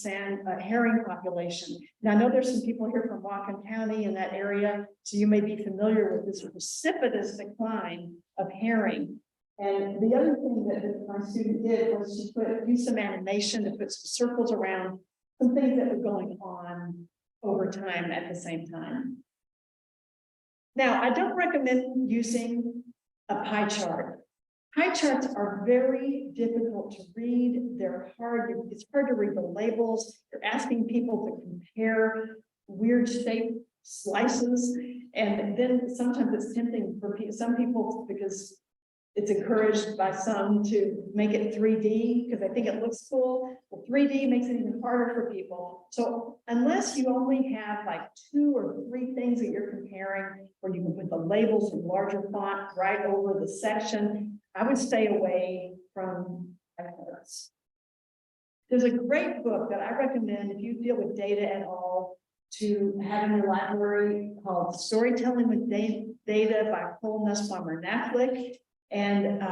B: herring population. Now, I know there's some people here from Whatcom County in that area, so you may be familiar with this precipitous decline of herring. And the other thing that my student did was she used some animation to put some circles around some things that were going on over time at the same time. Now, I don't recommend using a pie chart. Pie charts are very difficult to read. They're hard. It's hard to read the labels. You're asking people to compare weird shaped slices. And then sometimes it's tempting for some people because it's encouraged by some to make it 3D because I think it looks cool. Well, 3D makes it even harder for people. So unless you only have like 2 or 3 things that you're comparing, where you can put the labels in larger font right over the section, I would stay away from charts. There's a great book that I recommend if you deal with data at all to have in your library called Storytelling with Data by Cole Nussbaumer-Knaflic. And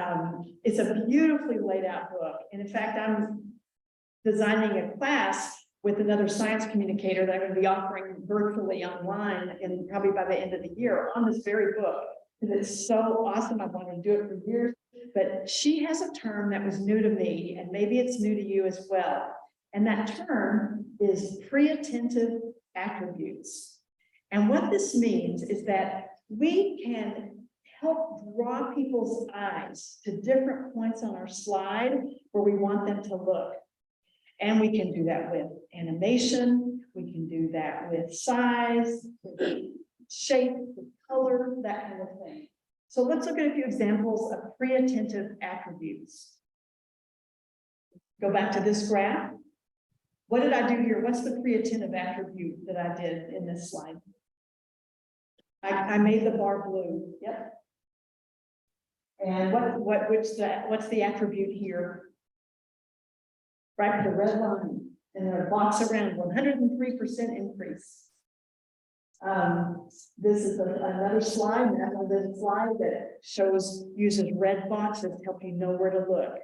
B: it's a beautifully laid out book. And in fact, I'm designing a class with another science communicator that I'm going to be offering virtually online and probably by the end of the year on this very book. Because it's so awesome. I've wanted to do it for years. But she has a term that was new to me, and maybe it's new to you as well. And that term is pre-attentive attributes. And what this means is that we can help draw people's eyes to different points on our slide where we want them to look. And we can do that with animation, we can do that with size, with shape, with color, that kind of thing. So let's look at a few examples of pre-attentive attributes. Go back to this graph. What did I do here? What's the pre-attentive attribute that I did in this slide? I made the bar blue. Yep. And what's the attribute here? Right, the red line, and a box around 103% increase. This is another slide, another slide that uses red boxes to help you know where to look.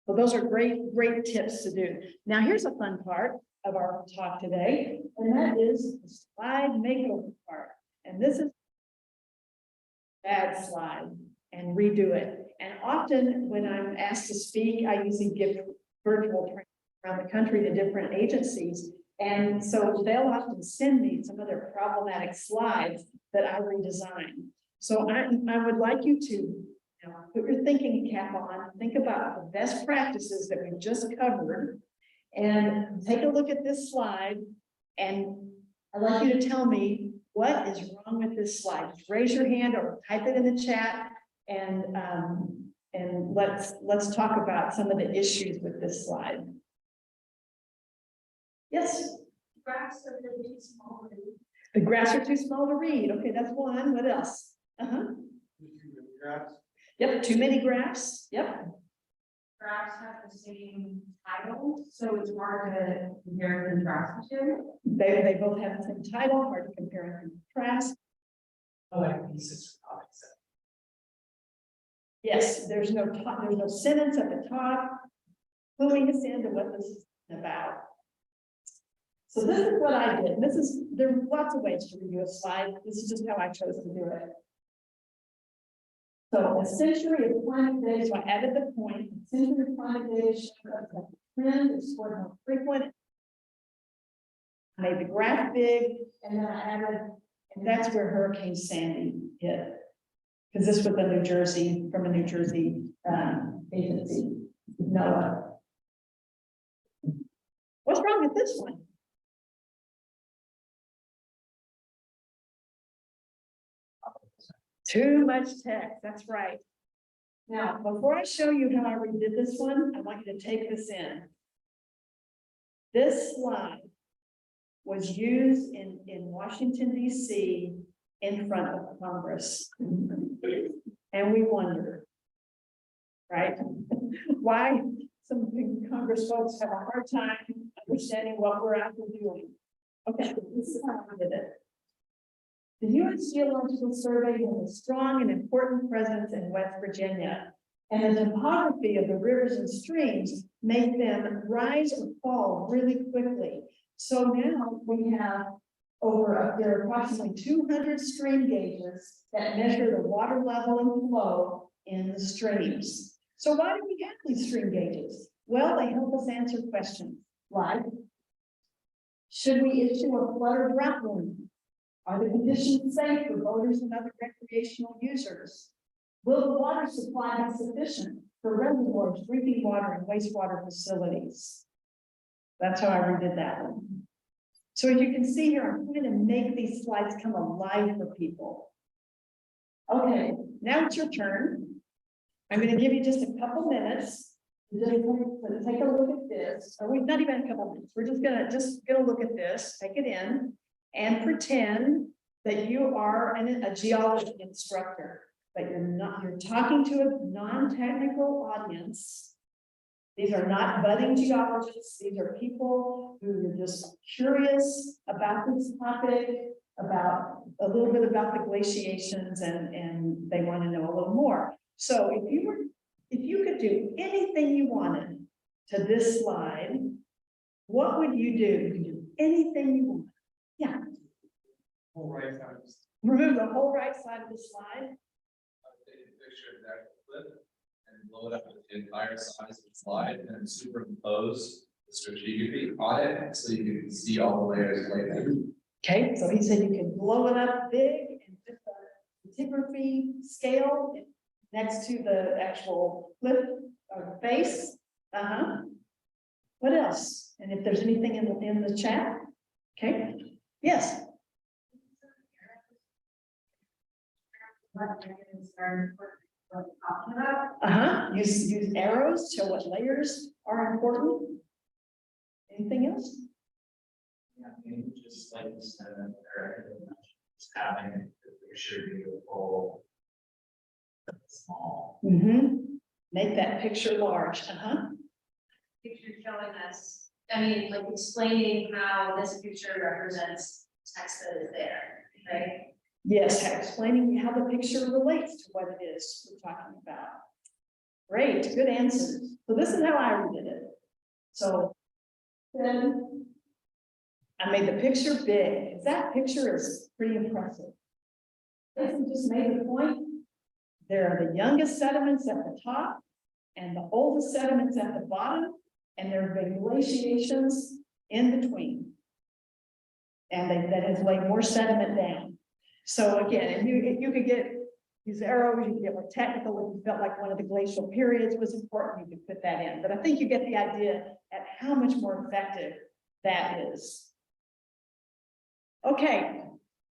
B: So those are great tips to do. Now here's a fun part of our talk today, and that is the slide makeover part. And this is bad slide and redo it. And often when I'm asked to speak, I usually give virtual training around the country to different agencies. And so they'll often send me some of their problematic slides that I redesign. So I would like you to put your thinking cap on, think about the best practices that we've just covered, and take a look at this slide. And I'd like you to tell me what is wrong with this slide. Just raise your hand or type it in the chat, and let's talk about some of the issues with this slide. Yes?
G: Graphs are really too small to read.
B: The graphs are too small to read. Okay, that's one. What else? Yep, too many graphs, yep.
G: Graphs have the same title, so it's hard to compare and contrast the two.
B: They both have the same title, hard to compare and contrast.
E: Oh, like pieces for topics.
B: Yes, there's no sentence at the top, cluing us into what this is about. So this is what I did. There are lots of ways to review a slide. This is just how I chose to do it. So a century of climate data, so I added the point, a century of climate data shows that the trend is toward more frequent. I made the graph big, and then I added, and that's where Hurricane Sandy hit. Because this was from a New Jersey agency, NOAA. What's wrong with this one? Too much text, that's right. Now, before I show you how I redid this one, I want you to take this in. This slide was used in Washington, DC in front of Congress. And we wonder, right? Why some big Congress folks have a hard time understanding what we're actually doing. Okay, this is how I did it. The U.S. Geological Survey has a strong and important presence in West Virginia, and the topography of the rivers and streams make them rise or fall really quickly. So now we have there are approximately 200 stream gauges that measure the water level and flow in the streams. So why do we have these stream gauges? Well, they help us answer questions like, should we issue a flood or drought warning? Are the conditions safe for boaters and other recreational users? Will the water supply be sufficient for reservoirs, drinking water, and wastewater facilities? That's how I redid that one. So as you can see here, I'm trying to make these slides come alive for people. Okay, now it's your turn. I'm going to give you just a couple minutes to take a look at this. Or not even a couple minutes. We're just gonna look at this, take it in, and pretend that you are a geology instructor, but you're talking to a non-technical audience. These are not budding geologists. These are people who are just curious about this topic, about a little bit about the glaciations, and they want to know a little more. So if you could do anything you wanted to this slide, what would you do? You can do anything you want. Yeah.
E: Whole right side.
B: Remove the whole right side of the slide.
C: Take a picture of that clip and blow it up with the entire size of the slide and superimpose the stratigraphy on it so you can see all the layers later.
B: Okay, so he said you can blow it up big and put the stratigraphy scale next to the actual clip or face. What else? And if there's anything in the chat, okay. Yes. Use arrows to show what layers are important. Anything else?
E: Yeah, maybe just like you said, just having the picture be a whole small.
B: Make that picture large.
G: Picture showing us, I mean, like explaining how this picture represents text that is there, right?
B: Yes, explaining how the picture relates to what it is we're talking about. Great, good answers. So this is how I did it. So then I made the picture big. That picture is pretty impressive. Jason just made the point. There are the youngest sediments at the top and the oldest sediments at the bottom, and there have been glaciations in between. And that has laid more sediment down. So again, and you could get these arrows, you could get more technical if you felt like one of the glacial periods was important, you could put that in. But I think you get the idea at how much more effective that is. Okay,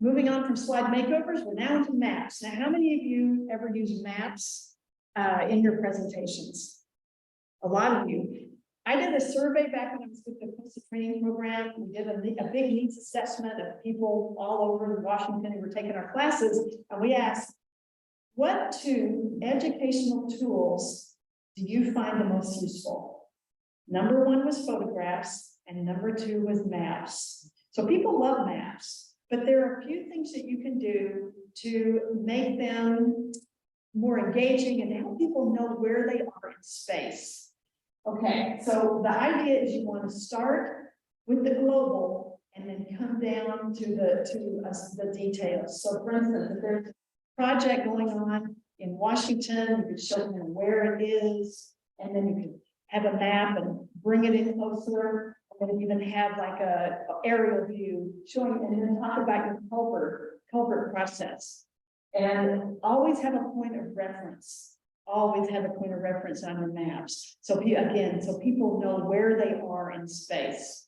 B: moving on from slide makeovers, we're now into maps. Now, how many of you ever use maps in your presentations? A lot of you. I did a survey back when I was with the Coastal Training Program. We did a big needs assessment of people all over Washington who were taking our classes, and we asked, What two educational tools do you find the most useful? Number one was photographs and number two was maps. So people love maps, but there are a few things that you can do to make them more engaging and to help people know where they are in space. Okay, so the idea is you want to start with the global and then come down to the details. So for instance, if there's a project going on in Washington, you could show them where it is, and then you can have a map and bring it in closer, and then even have like a aerial view showing, and then talk about your culvert process. And always have a point of reference. Always have a point of reference on your maps. So again, so people know where they are in space.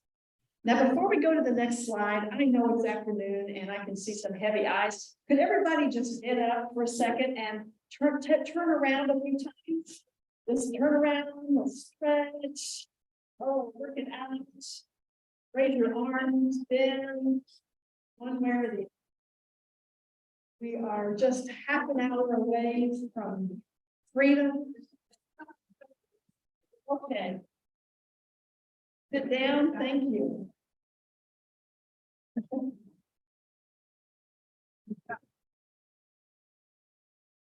B: Now, before we go to the next slide, I know it's afternoon and I can see some heavy eyes. Could everybody just get up for a second and turn around a few times? Let's turn around, let's stretch. Oh, work it out. Raise your arms, bend one way or the other. We are just half an hour away from freedom. Okay. Sit down, thank you.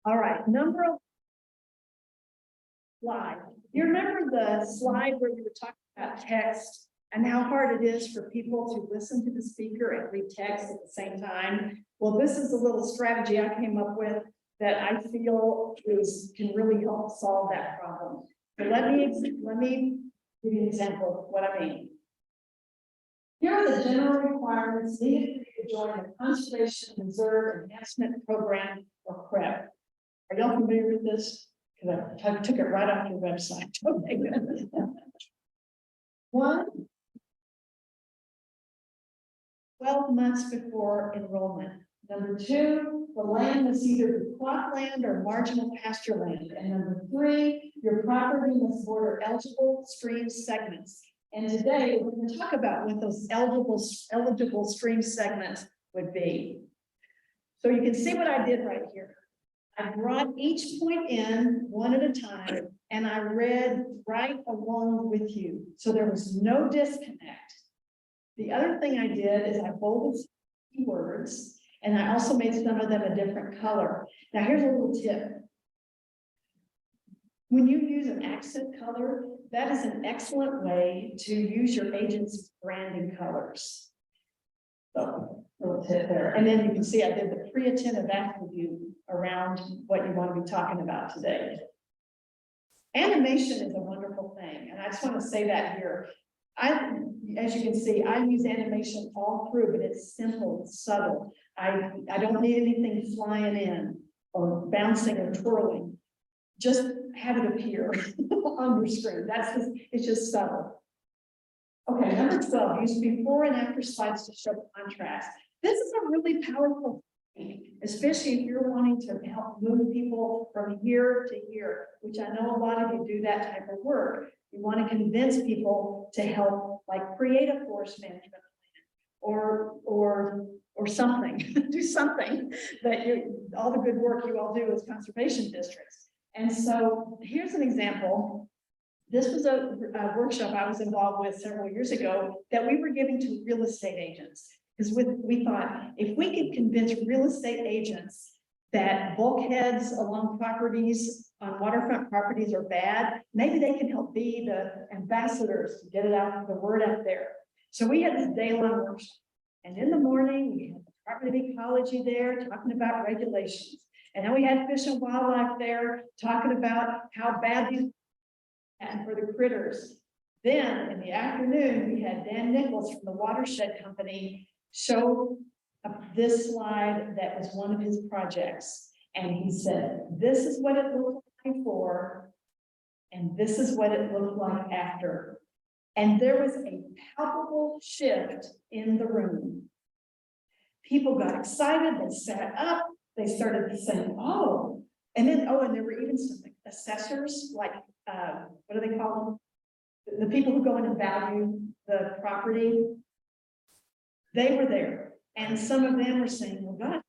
B: All right, slide. You remember the slide where we were talking about text and how hard it is for people to listen to the speaker and read text at the same time? Well, this is a little strategy I came up with that I feel can really help solve that problem. So let me give you an example of what I mean. Here are the general requirements needed to join the Conservation Reserve Enhancement Program, or CREP. Are y'all familiar with this? Because I took it right off your website. Okay, good. 1, 12 months before enrollment. Number 2, the land must either be cropland or marginal pasture land. And number 3, your property must border eligible stream segments. And today we're going to talk about what those eligible stream segments would be. So you can see what I did right here. I brought each point in one at a time, and I read right along with you. So there was no disconnect. The other thing I did is I bolded keywords, and I also made some of them a different color. Now here's a little tip. When you use an accent color, that is an excellent way to use your agency's branding colors. So, little tip there. And then you can see I did the pre-attentive attribute around what you want to be talking about today. Animation is a wonderful thing, and I just want to say that here. As you can see, I use animation all through, but it's simple, it's subtle. I don't need anything flying in or bouncing or twirling. Just have it appear on your screen. It's just subtle. Okay, number 12, use before and after slides to show contrast. This is a really powerful thing, especially if you're wanting to help move people from here to here, which I know a lot of you do that type of work. You want to convince people to help, like create a forest management plan or something, do something that all the good work you all do as conservation districts. And so here's an example. This was a workshop I was involved with several years ago that we were giving to real estate agents. Because we thought if we could convince real estate agents that bulkheads along properties, on waterfront properties are bad, maybe they can help be the ambassadors to get it out, the word out there. So we had this day-long workshop. And in the morning, we had the Department of Ecology there talking about regulations. And then we had Fish and Wildlife there talking about how bad these and for the critters. Then in the afternoon, we had Dan Nichols from the Watershed Company show this slide that was one of his projects. And he said, this is what it looked like before, and this is what it looked like after. And there was a palpable shift in the room. People got excited, they sat up, they started saying, oh, and then, and there were even some assessors, like, what do they call them? The people who go in and value the property. They were there. And some of them were saying, well, God,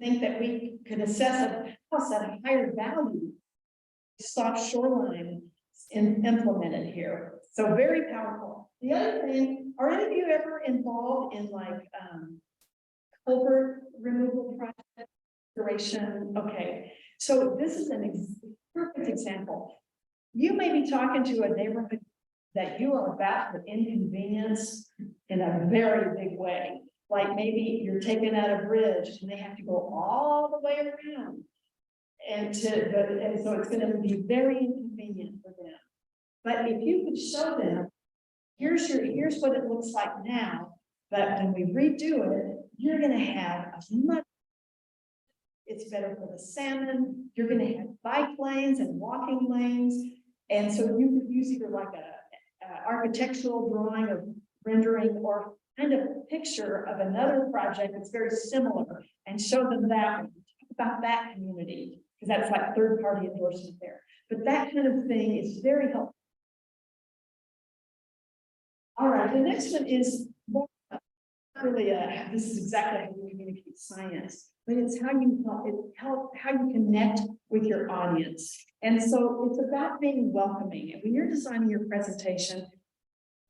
B: think that we could assess a house at a higher value. Soft shoreline implemented here, so very powerful. The other thing, are any of you ever involved in like, culvert removal project duration? Okay, so this is perfect example. You may be talking to a neighborhood that you are about to inconvenience in a very big way. Like maybe you're taking out a bridge and they have to go all the way around. And so it's gonna be very inconvenient for them. But if you could show them, here's what it looks like now, but when we redo it, you're gonna have a much. It's better for the salmon, you're gonna have bike lanes and walking lanes. And so you could use either like a architectural drawing or rendering or kind of picture of another project that's very similar and show them that, talk about that community, because that's like third-party endorsement there. But that kind of thing is very helpful. All right, the next one is more really this is exactly how you communicate science, but it's how you connect with your audience. And so it's about being welcoming. And when you're designing your presentation,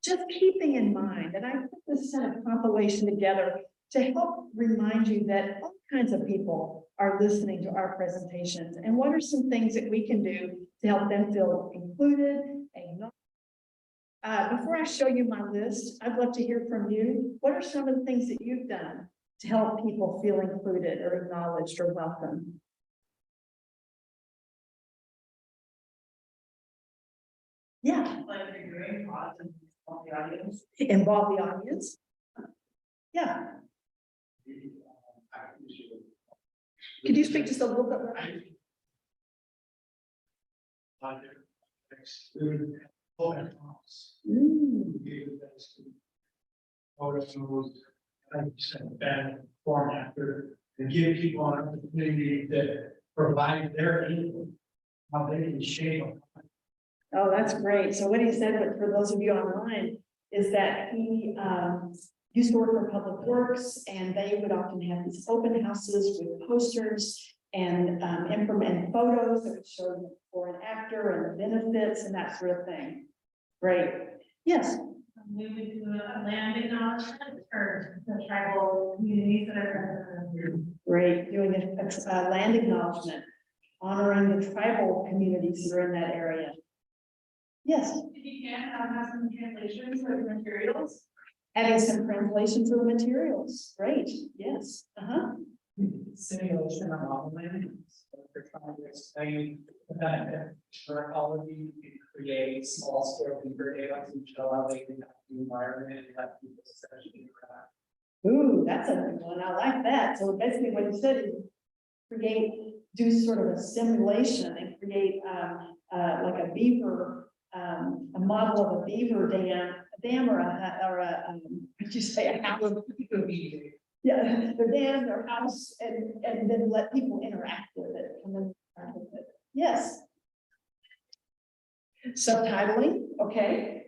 B: just keeping in mind, and I put this kind of compilation together to help remind you that all kinds of people are listening to our presentations, and what are some things that we can do to help them feel included, acknowledged. Before I show you my list, I'd love to hear from you. What are some of the things that you've done to help people feel included or acknowledged or welcome? Yeah.
E: Like you're doing pause and involve the audience.
B: Involve the audience. Yeah. Could you speak just a little bit more?
F: Open house. Photos, like you said, bad form after, and give people an opportunity to provide their input, how they can shape.
B: Oh, that's great. So what he said, but for those of you online, is that he used to work for Public Works, and they would often have these open houses with posters and implement photos that would show the before and after and the benefits and that sort of thing. Great. Yes.
G: We would do a land acknowledgement for the tribal communities that are.
B: Great. Doing a land acknowledgement, honoring the tribal communities that are in that area. Yes.
G: If you can, have some translations of the materials.
B: Adding some translations of the materials. Great. Yes.
E: Simulation of modeling. So if you're trying to explain the benefit for ecology, you can create small scale beaver dams and show how they impact the environment and let people essentially interact.
B: Ooh, that's a good one. I like that. So basically what you said is do sort of a simulation and create like a beaver, a model of a beaver dam or what'd you say, a house? Yeah, their dam, their house, and then let people interact with it. And then interact with it. Yes. Subtitling, okay.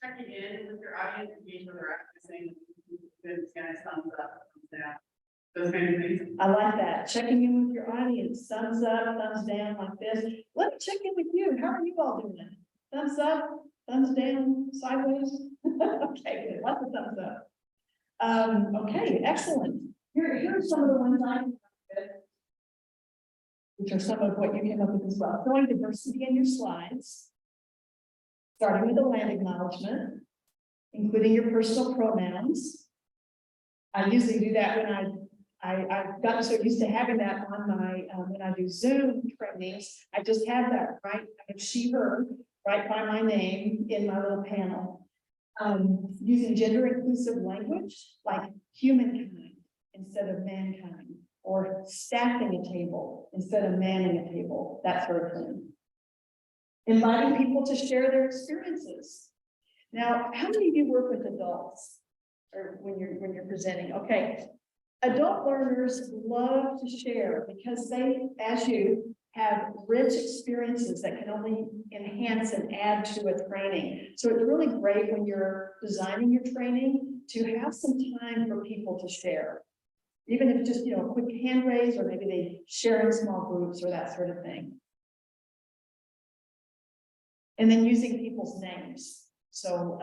H: Checking in with your audience, engagement, or saying, this kind of thumbs up, thumbs down, those kind of things.
B: I like that. Checking in with your audience, thumbs up, thumbs down, like this. Let me check in with you. How are you all doing? Thumbs up, thumbs down, sideways. Okay, good. Lots of thumbs up. Okay, excellent. Here are some of the ones I came up with, which are some of what you came up with as well. Throwing diversity in your slides. Starting with the land acknowledgement, including your personal pronouns. I usually do that when I've gotten so used to having that on my, when I do Zoom trainings, I just have that right, I have she, her, right by my name in my little panel. Using gender inclusive language like humankind instead of mankind, or staffing a table instead of manning a table, that sort of thing. Inviting people to share their experiences. Now, how many of you work with adults or when you're presenting? Okay. Adult learners love to share because they, as you, have rich experiences that can only enhance and add to a training. So it's really great when you're designing your training to have some time for people to share. Even if just, a quick hand raise, or maybe they share in small groups or that sort of thing. And then using people's names. So,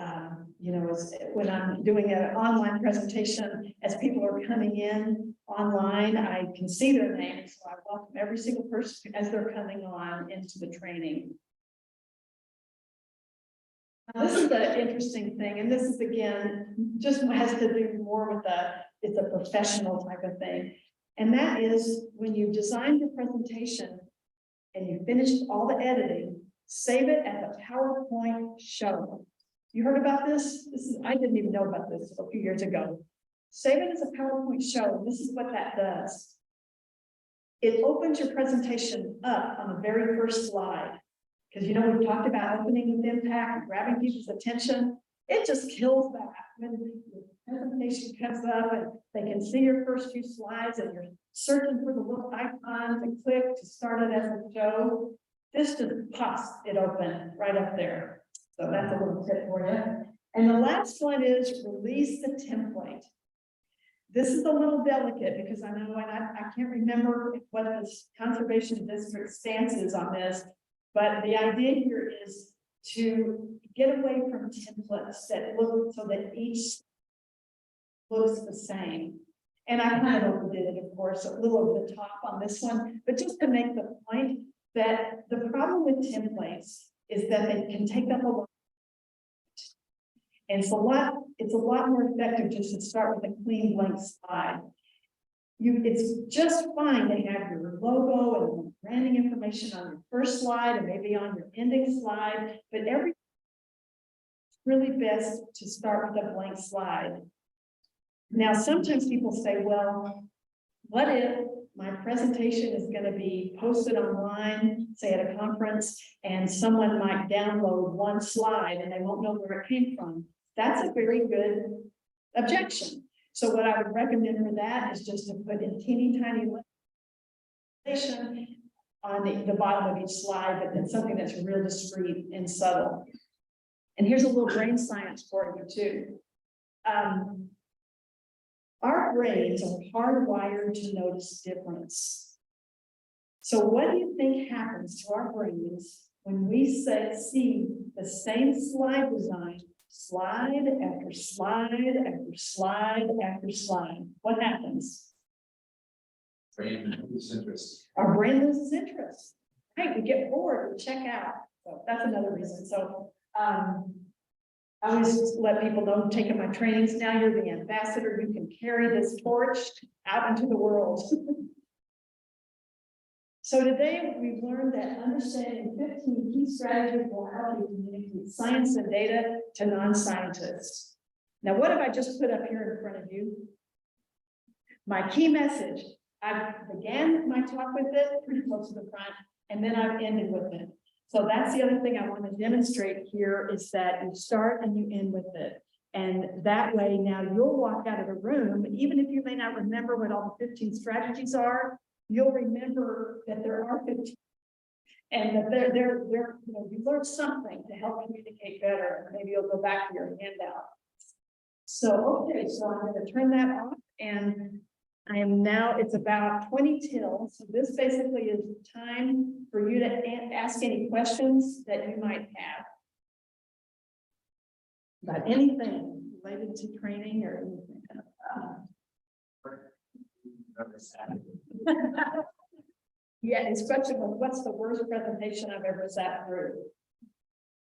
B: when I'm doing an online presentation, as people are coming in online, I can see their names. So I welcome every single person as they're coming on into the training. Now, this is the interesting thing, and this is again, just has to do more with it's a professional type of thing. And that is when you designed your presentation and you finished all the editing, save it as a PowerPoint show. You heard about this? I didn't even know about this a few years ago. Save it as a PowerPoint show. This is what that does. It opens your presentation up on the very first slide. Because we've talked about opening with impact, grabbing people's attention. It just kills that. When the presentation comes up and they can see your first few slides and you're searching for the little icon to click to start it as a show. This just pops it open right up there. So that's a little tip for you. And the last one is release the template. This is a little delicate because I know, and I can't remember what the conservation district stance is on this, but the idea here is to get away from templates that look so that each looks the same. And I kind of overdid it, of course, a little over the top on this one, but just to make the point that the problem with templates is that they can take up a lot. And it's a lot more effective just to start with a clean blank slide. It's just fine to have your logo and branding information on your first slide and maybe on your ending slide, but it's really best to start with a blank slide. Now, sometimes people say, well, what if my presentation is going to be posted online, say at a conference, and someone might download one slide and they won't know where it came from? That's a very good objection. So what I would recommend for that is just to put in teeny tiny information on the bottom of each slide, but then something that's real discreet and subtle. And here's a little brain science for you too. Our brains are hardwired to notice difference. So what do you think happens to our brains when we see the same slide design, slide after slide after slide after slide? What happens?
C: Brain loses interest.
B: Our brain loses interest. Right, we get bored, we check out. So that's another reason. So I always let people know, taking my trainings now, you're the ambassador. You can carry this torch out into the world. So today we've learned that understanding 15 key strategies will help you communicate science and data to non-scientists. Now, what have I just put up here in front of you? My key message. I began my talk with it pretty close to the front, and then I've ended with it. So that's the other thing I want to demonstrate here is that you start and you end with it. And that way now you'll walk out of the room, even if you may not remember what all the 15 strategies are, you'll remember that there are 15 and that you learned something to help communicate better. Maybe you'll go back to your handout. So, okay, so I'm going to turn that off and I am now, it's about 20 till. So this basically is time for you to ask any questions that you might have about anything related to training or anything. Yeah, his question was, what's the worst presentation I've ever sat through?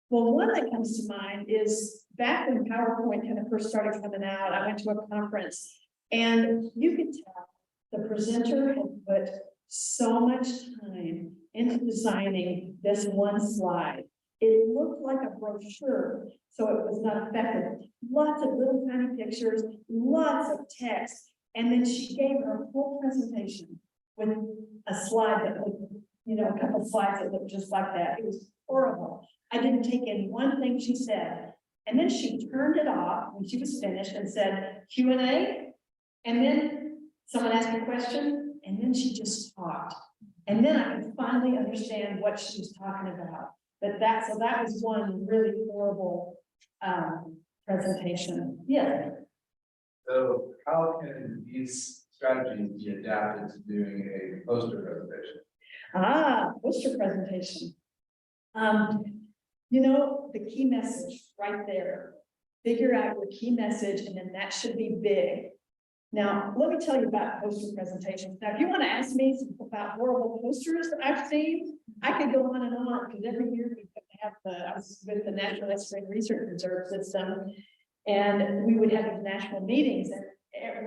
B: Well, one that comes to mind is back when PowerPoint kind of first started coming out, I went to a conference and you could tell the presenter had put so much time into designing this one slide. It looked like a brochure, so it was not effective. Lots of little tiny pictures, lots of text, and then she gave her whole presentation with a slide that looked, a couple slides that looked just like that. It was horrible. I didn't take in one thing she said. And then she turned it off when she was finished and said, Q&A. And then someone asked a question, and then she just talked. And then I could finally understand what she was talking about. So that was one really horrible presentation. Yeah.
C: So how can these strategies be adapted to doing a poster presentation?
B: Poster presentation. You know, the key message right there. Figure out your key message and then that should be big. Now, let me tell you about poster presentations. Now, if you want to ask me about horrible posters that I've seen, I could go on and on because every year we have I was with the National X-ray Research Reserve System, and we would have these national meetings. And at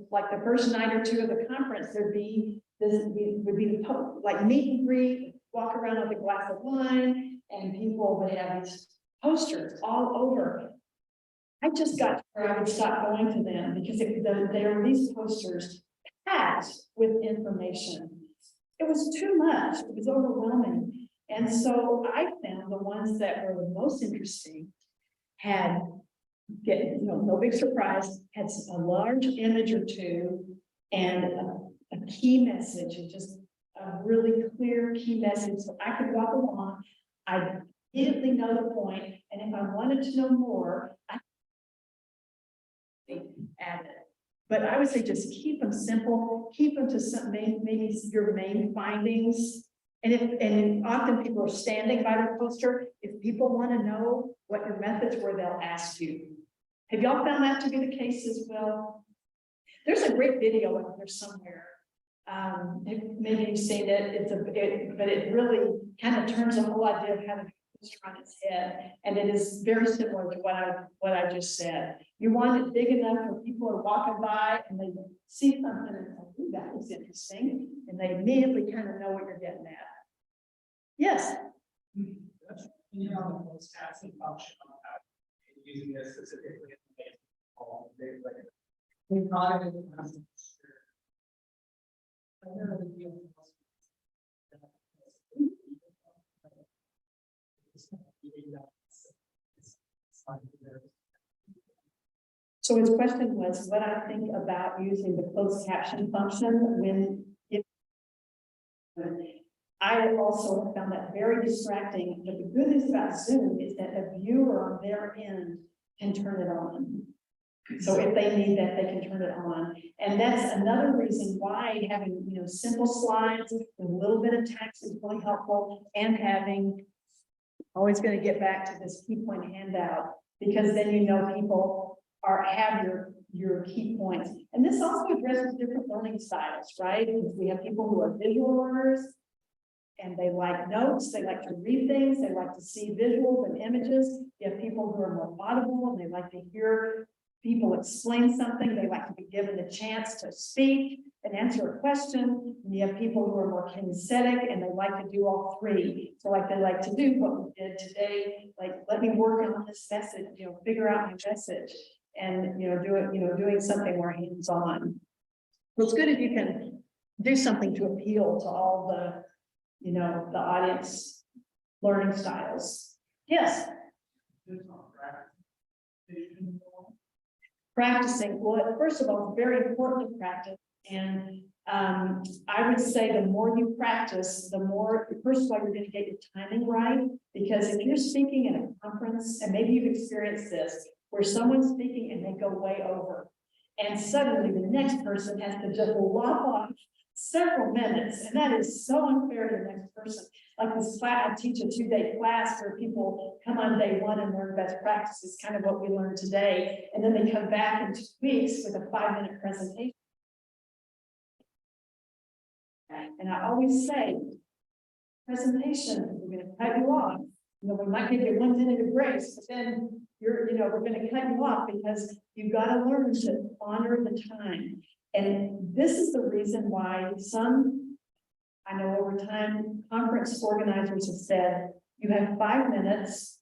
B: like the first night or two of the conference, there'd be would be the public, like meet and greet, walk around with a glass of wine, and people would have these posters all over. I just got to where I would stop going to them because there were these posters packed with information. It was too much. It was overwhelming. And so I found the ones that were the most interesting had, no big surprise, had a large image or two and a key message, and just a really clear key message. So I could walk along, I immediately know the point, and if I wanted to know more, I add it. But I would say just keep them simple, keep them to some maybe your main findings. And often people are standing by their poster. If people want to know what your methods were, they'll ask you. Have y'all found that to be the case as well? There's a great video out there somewhere. Maybe you've seen it. But it really kind of turns the whole idea of having a poster on its head, and it is very similar to what I just said. You want it big enough where people are walking by and they see something and say, "Ooh, that was interesting," and they immediately kind of know what you're getting at. Yes.
E: You know, the most passive function on that, using this specifically in the all day, like we thought it was.
B: So his question was what I think about using the closed caption function when I also found that very distracting, but the good news about Zoom is that a viewer on their end can turn it on. So if they need that, they can turn it on. And that's another reason why having, simple slides with a little bit of text is really helpful, and having, always going to get back to this key point handout, because then people have your key points. And this also addresses different learning styles, right? Because we have people who are visual learners, and they like notes, they like to read things, they like to see visuals and images. You have people who are more audible, and they like to hear people explain something, they like to be given the chance to speak and answer a question. And you have people who are more kinesthetic, and they like to do all three. So like they like to do what we did today, like let me work on this message, figure out my message, and doing something more hands-on. Well, it's good if you can do something to appeal to all the the audience learning styles. Yes. Practicing. Well, first of all, it's very important to practice. And I would say the more you practice, the more, first of all, you're going to get your timing right. Because if you're speaking at a conference, and maybe you've experienced this, where someone's speaking and they go way over, and suddenly the next person has to just lop off several minutes, and that is so unfair to the next person. Like this class, I teach a 2-day class where people come on day 1 and learn best practices, kind of what we learned today, and then they come back in 2 weeks with a 5-minute presentation. And I always say, presentation, we're going to cut you off. We might give you 1 minute of grace, but then we're going to cut you off because you've got to learn to honor the time. And this is the reason why I know over time, conference organizers have said, you have 5 minutes,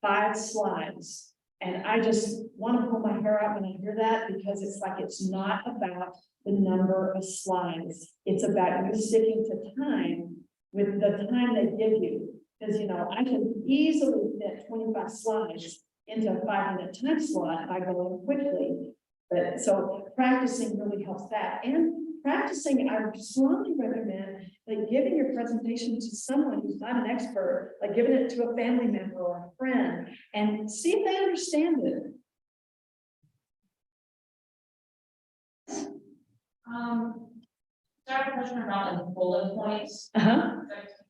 B: 5 slides. And I just want to pull my hair out when I hear that, because it's like, it's not about the number of slides. It's about you sticking to time with the time they give you. Because, I can easily fit 25 slides into a 5-minute time slot by going quickly. But so practicing really helps that. And practicing, I would strongly recommend like giving your presentation to someone who's not an expert, like giving it to a family member or a friend, and see if they understand it.
G: So I have a question about like bullet points.
B: Uh-huh.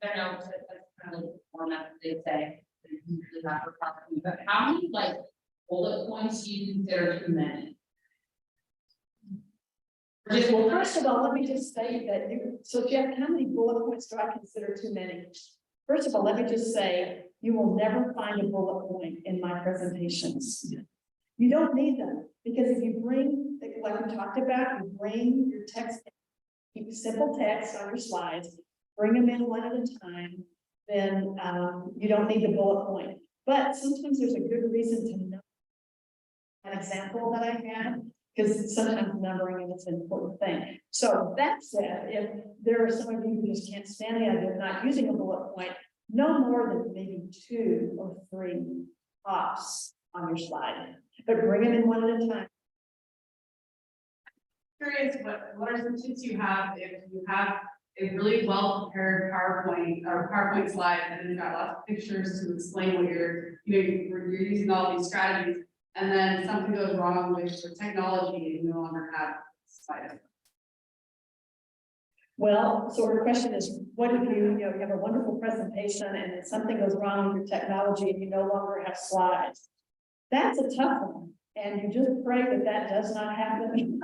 G: I know that's kind of like the format that they say. They usually have for PowerPoint, but how many like bullet points do you consider too many?
B: Well, first of all, let me just say that so Jeff, how many bullet points do I consider too many? First of all, let me just say, you will never find a bullet point in my presentations. You don't need them, because if you bring, like we talked about, you bring your text, keep simple text on your slides, bring them in one at a time, then you don't need the bullet point. But sometimes there's a good reason to know an example that I had, because sometimes numbering is an important thing. So that said, if there are some of you who just can't stand the idea of not using a bullet point, no more than maybe 2 or 3 tops on your slide, but bring them in one at a time.
H: Curious, what are some tips you have if you have a really well prepared PowerPoint or PowerPoint slide and it's got lots of pictures to explain what you're using all these strategies, and then something goes wrong with the technology and you no longer have slides?
B: Well, so our question is, what if you have a wonderful presentation and then something goes wrong with your technology and you no longer have slides? That's a tough one, and you just pray that that does not happen.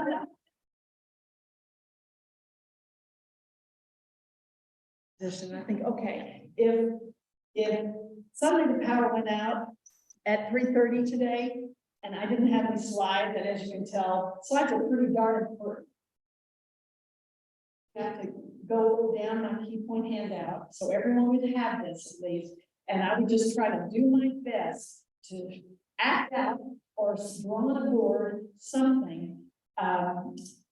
B: And I think, okay, if suddenly the power went out at 3:30 today, and I didn't have any slides, and as you can tell, slides are pretty darn important. I have to go down my key point handout, so everyone would have this at least, and I would just try to do my best to act out or draw on a board something.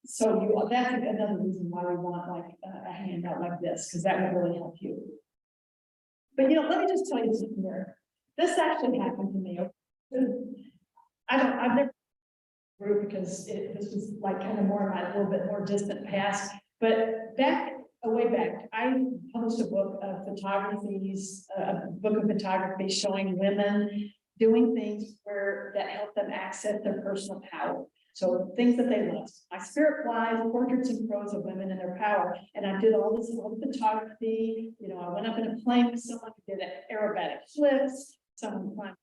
B: So that's another reason why we want like a handout like this, because that would really help you. But let me just tell you something there. This actually happened to me. I've never group because this was like kind of more in my little bit more distant past. But way back, I published a book of photographies, a book of photography showing women doing things that help them access their personal power. So things that they love. My spirit flies, portraits and prose of women and their power. And I did all the photography. I went up in a plane with someone who did aerobatic flips. Someone climbed.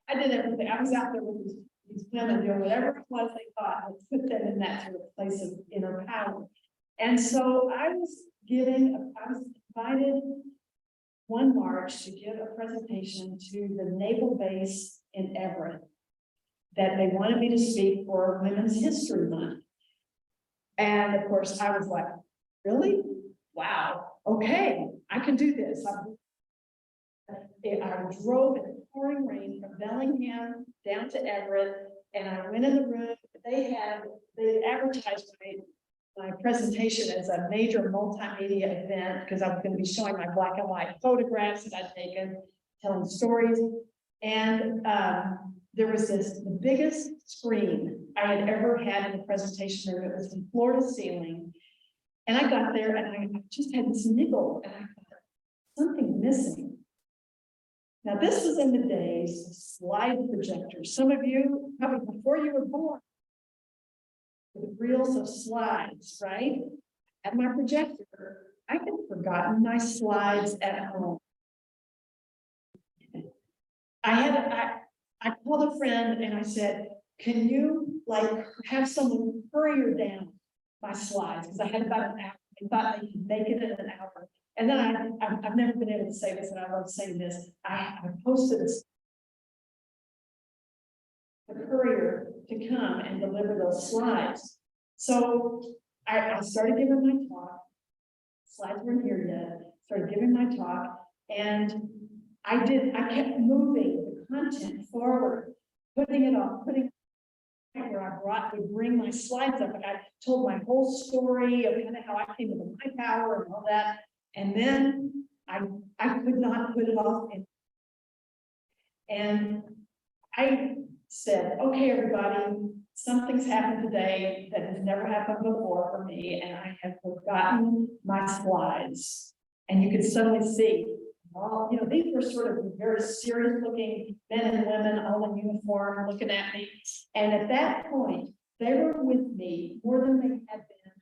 B: I did everything. I was out there with these women doing whatever it was they thought would put them in that sort of place of inner power. And so I was invited one March to give a presentation to the Naval Base in Everett, that they wanted me to speak for Women's History Month. And of course, I was like, really? Wow, okay, I can do this. I drove in the pouring rain from Bellingham down to Everett, and I went in the room. They advertised my presentation as a major multimedia event because I was going to be showing my black and white photographs that I'd taken, telling stories. And there was the biggest screen I had ever had in a presentation room. It was from floor to ceiling. And I got there and I just had this niggle and I thought, something missing. Now, this was in the days of slide projectors. Some of you, probably before you were born, the reels of slides, right? At my projector, I had forgotten my slides at home. I called a friend and I said, can you have someone courier down my slides? Because I had about an hour. I thought they could make it in an hour. And then I've never been able to say this, and I love saying this. I posted a courier to come and deliver those slides. So I started giving my talk. Slides weren't here yet. Started giving my talk, and I kept moving the content forward, putting it where I would bring my slides up. Like I told my whole story of kind of how I came into my power and all that. And then I could not put it off. And I said, okay, everybody, something's happened today that has never happened before for me. And I have forgotten my slides. And you can suddenly see, these were sort of very serious looking men and women all in uniform looking at me. And at that point, they were with me more than they had been.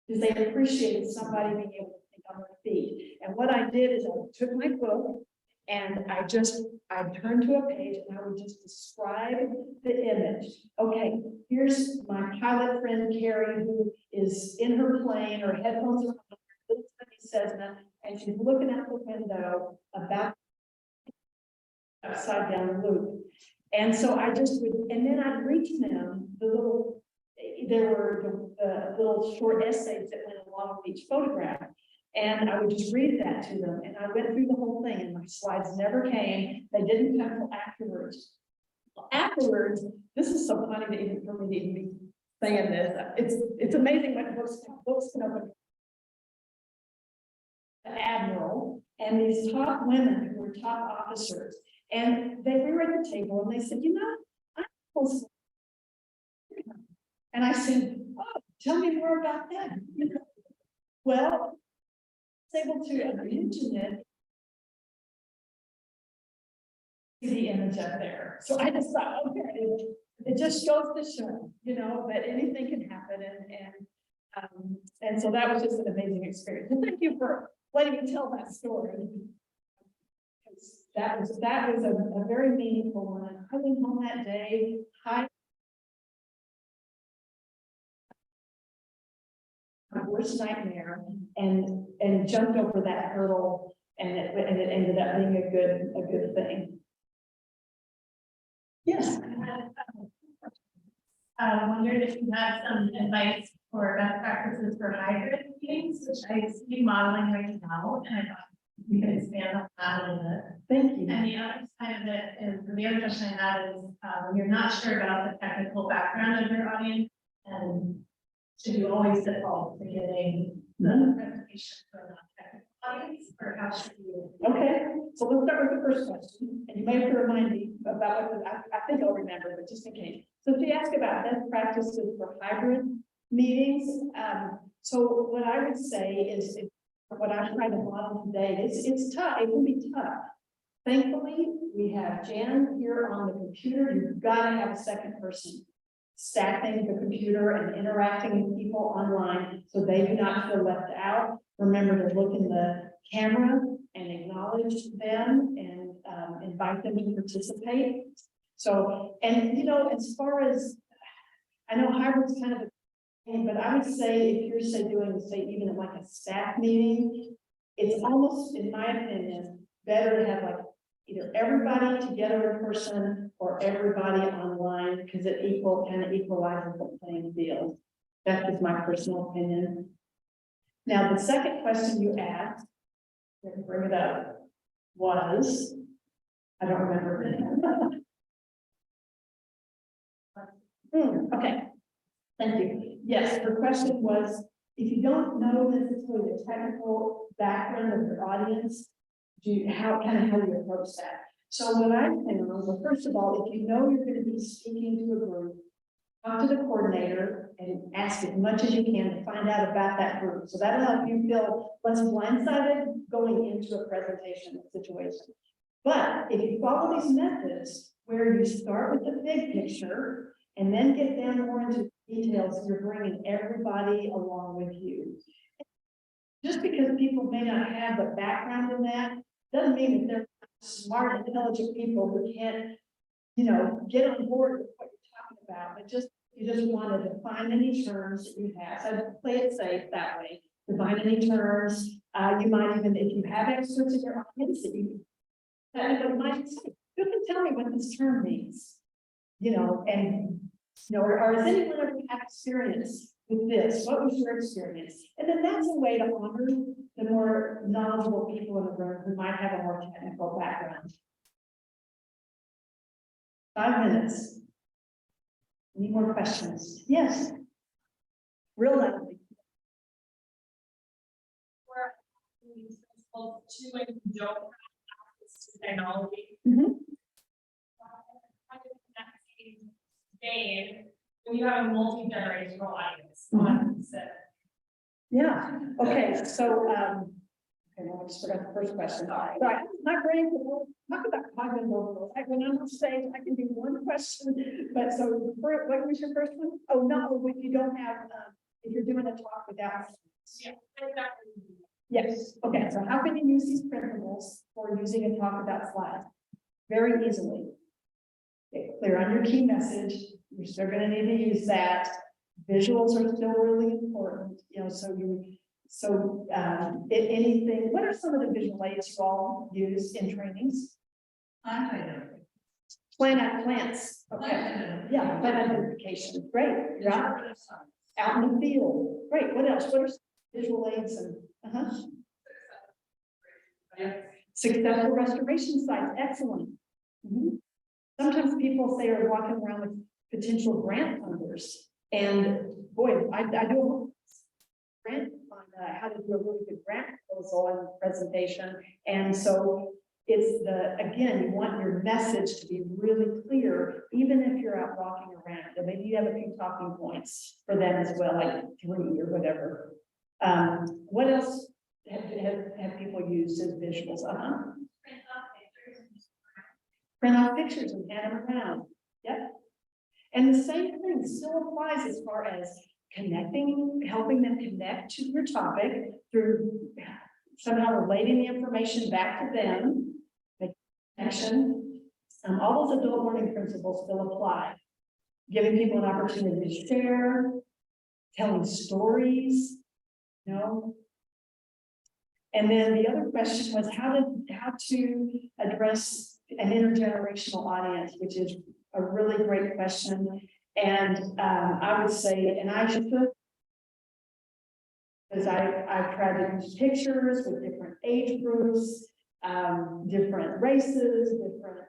B: Because they appreciated somebody being able to think on their feet. And what I did is I took my book and I turned to a page and I would just describe the image. Okay, here's my pilot friend Carrie, who is in her plane, her headphones are on, little tiny Cessna, and she's looking out the window about upside down loop. And so I just would, and then I'd read to them the little, there were the little short essays that went along with each photograph. And I would just read that to them. And I went through the whole thing and my slides never came. They didn't come until afterwards. Afterwards, this is so funny to even for me to even be saying this. It's amazing what books can open. An admiral and these top women who were top officers. And we were at the table and they said, you know, I'm supposed to. And I said, oh, tell me more about that. You know, well, I was able to mention it. The image up there. So I just thought, okay, it just goes to show, you know, that anything can happen. And so that was just an amazing experience. And thank you for letting me tell that story. That was a very meaningful one. I went home that day, my worst nightmare, and jumped over that hurdle, and it ended up being a good thing. Yes.
I: I wondered if you had some advice for best practices for hybrid meetings, which I see modeling right now, and I thought you could expand on that a little bit.
B: Thank you.
I: And the other side of it is, the other question I had is, you're not sure about the technical background of your audience, and should you always default to getting the presentation for a non-technical audience, or how should you?
B: Okay, so let's start with the first question, and you may have to remind me about what I think I'll remember, but just in case. So she asked about best practices for hybrid meetings. So what I would say is, what I'm trying to model today, it's tough. It can be tough. Thankfully, we have Jan here on the computer. You've got to have a second person staffing the computer and interacting with people online so they do not feel left out. Remember to look in the camera and acknowledge them and invite them to participate. So, and you know, as far as, I know hybrid's kind of a thing, but I would say if you're doing even like a staff meeting, it's almost, in my opinion, better to have like either everybody together in person or everybody online, because it kind of equalizes the playing field. That is my personal opinion. Now, the second question you asked, let me bring it up, was, I don't remember. Okay, thank you. Yes, the question was, if you don't know necessarily the technical background of your audience, how do you approach that? So what I found was, well, first of all, if you know you're going to be speaking to a group, talk to the coordinator and ask as much as you can to find out about that group. So that'll help you feel less blindsided going into a presentation situation. But if you follow these methods where you start with the big picture and then get down more into details, you're bringing everybody along with you. Just because people may not have the background in that doesn't mean that they're smart, intelligent people who can't, you know, get on board with what you're talking about, but you just want to define any terms that you have. So play it safe that way. Define any terms. You might even, if you have experts in your audience that you might say, you can tell me what this term means, you know, and you know, or has anyone ever had experience with this? What was your experience? And then that's a way to honor the more knowledgeable people in the room who might have a more technical background. 5 minutes. Any more questions? Yes. Real loudly.
I: To when you don't have access to technology. When you have a multi-generational audience.
B: Yeah. Okay. So Okay, well, I just forgot the first question. Sorry, my brain, talk about cognitive overload. When I'm on stage, I can do one question, but so, what was your first one? Oh, no, if you don't have, if you're doing a talk without. Yes, okay, so how can you use these principles for using a talk without slides? Very easily. Get clear on your key message, you're still gonna need to use that. Visuals are still really important, you know, anything, what are some of the visual aids you all use in trainings? Plant out plants, okay, yeah, plant identification, great, you're out in the field, great, what else, what are some visual aids and, successful restoration sites, excellent. Mhm. Sometimes people say are walking around with potential grant funders, and boy, I do a grant on how to do a really good grant proposal and presentation, and so it's again, you want your message to be really clear, even if you're out walking around, and maybe you have a few talking points for them as well, like 3 or whatever. What else have people used as visuals? Print off pictures and hand them around. Yep. And the same thing still applies as far as connecting, helping them connect to your topic through somehow relating the information back to them, make connection. All those adult learning principles still apply. Giving people an opportunity to share, telling stories, you know. And then the other question was how to address an intergenerational audience, which is a really great question. And I would say, and I should put, because I've tried to use pictures with different age groups, different races, different,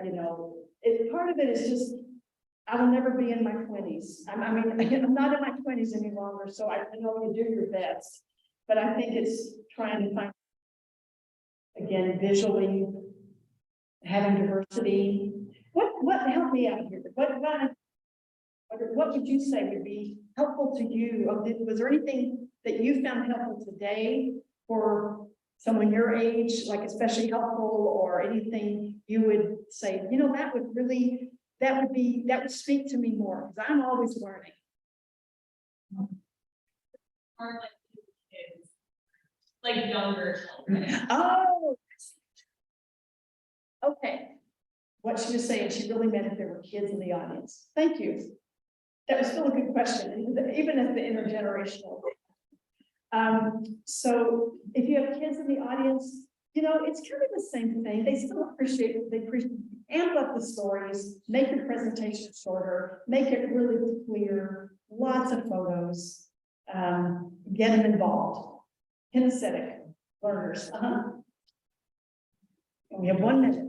B: you know, part of it is just, I will never be in my 20s. I'm not in my 20s any longer, so I know you do your best. But I think it's trying to find, again, visually, having diversity. What help me out here? What would you say would be helpful to you? Was there anything that you found helpful today for someone your age, like especially helpful, or anything you would say, you know, that would speak to me more, because I'm always learning.
D: Or like kids, like younger children.
B: Oh, okay. What she was saying, she really meant if there were kids in the audience. Thank you. That was still a good question, even at the intergenerational. So if you have kids in the audience, you know, it's kind of the same thing. They still appreciate it. They amp up the stories, make your presentation shorter, make it really clear, lots of photos, get them involved. Kinesthetic learners. And we have 1 minute.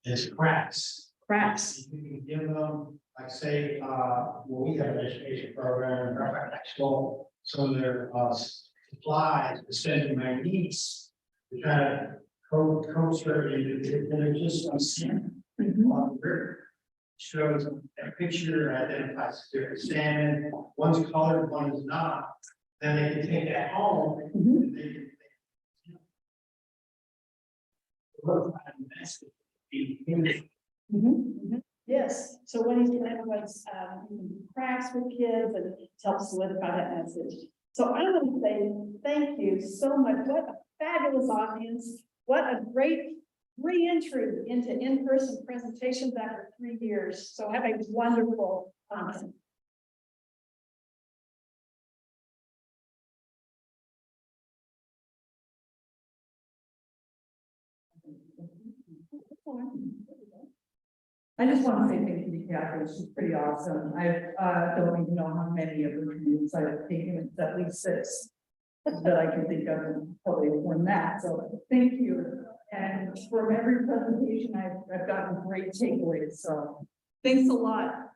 F: Is cracks.
B: Cracks.
F: You can give them, like say, well, we have an education program, actual, some of their supplies, especially my niece, we try to coach her into, they're just shows a picture, identifies different salmon, one's colored, one is not, then they can take that home. And they can,
B: Yes, so what he's doing was crafts with kids and helps solidify that message. So I want to say thank you so much. What a fabulous audience. What a great re-entry into in-person presentations after 3 years. So have a wonderful time.
A: I just want to say thank you to Cathy. She's pretty awesome. I don't even know how many of her trainings I've taken. It's at least 6 that I can think of, and probably more than that. So thank you. And from every presentation, I've gotten great takeaways. So thanks a lot.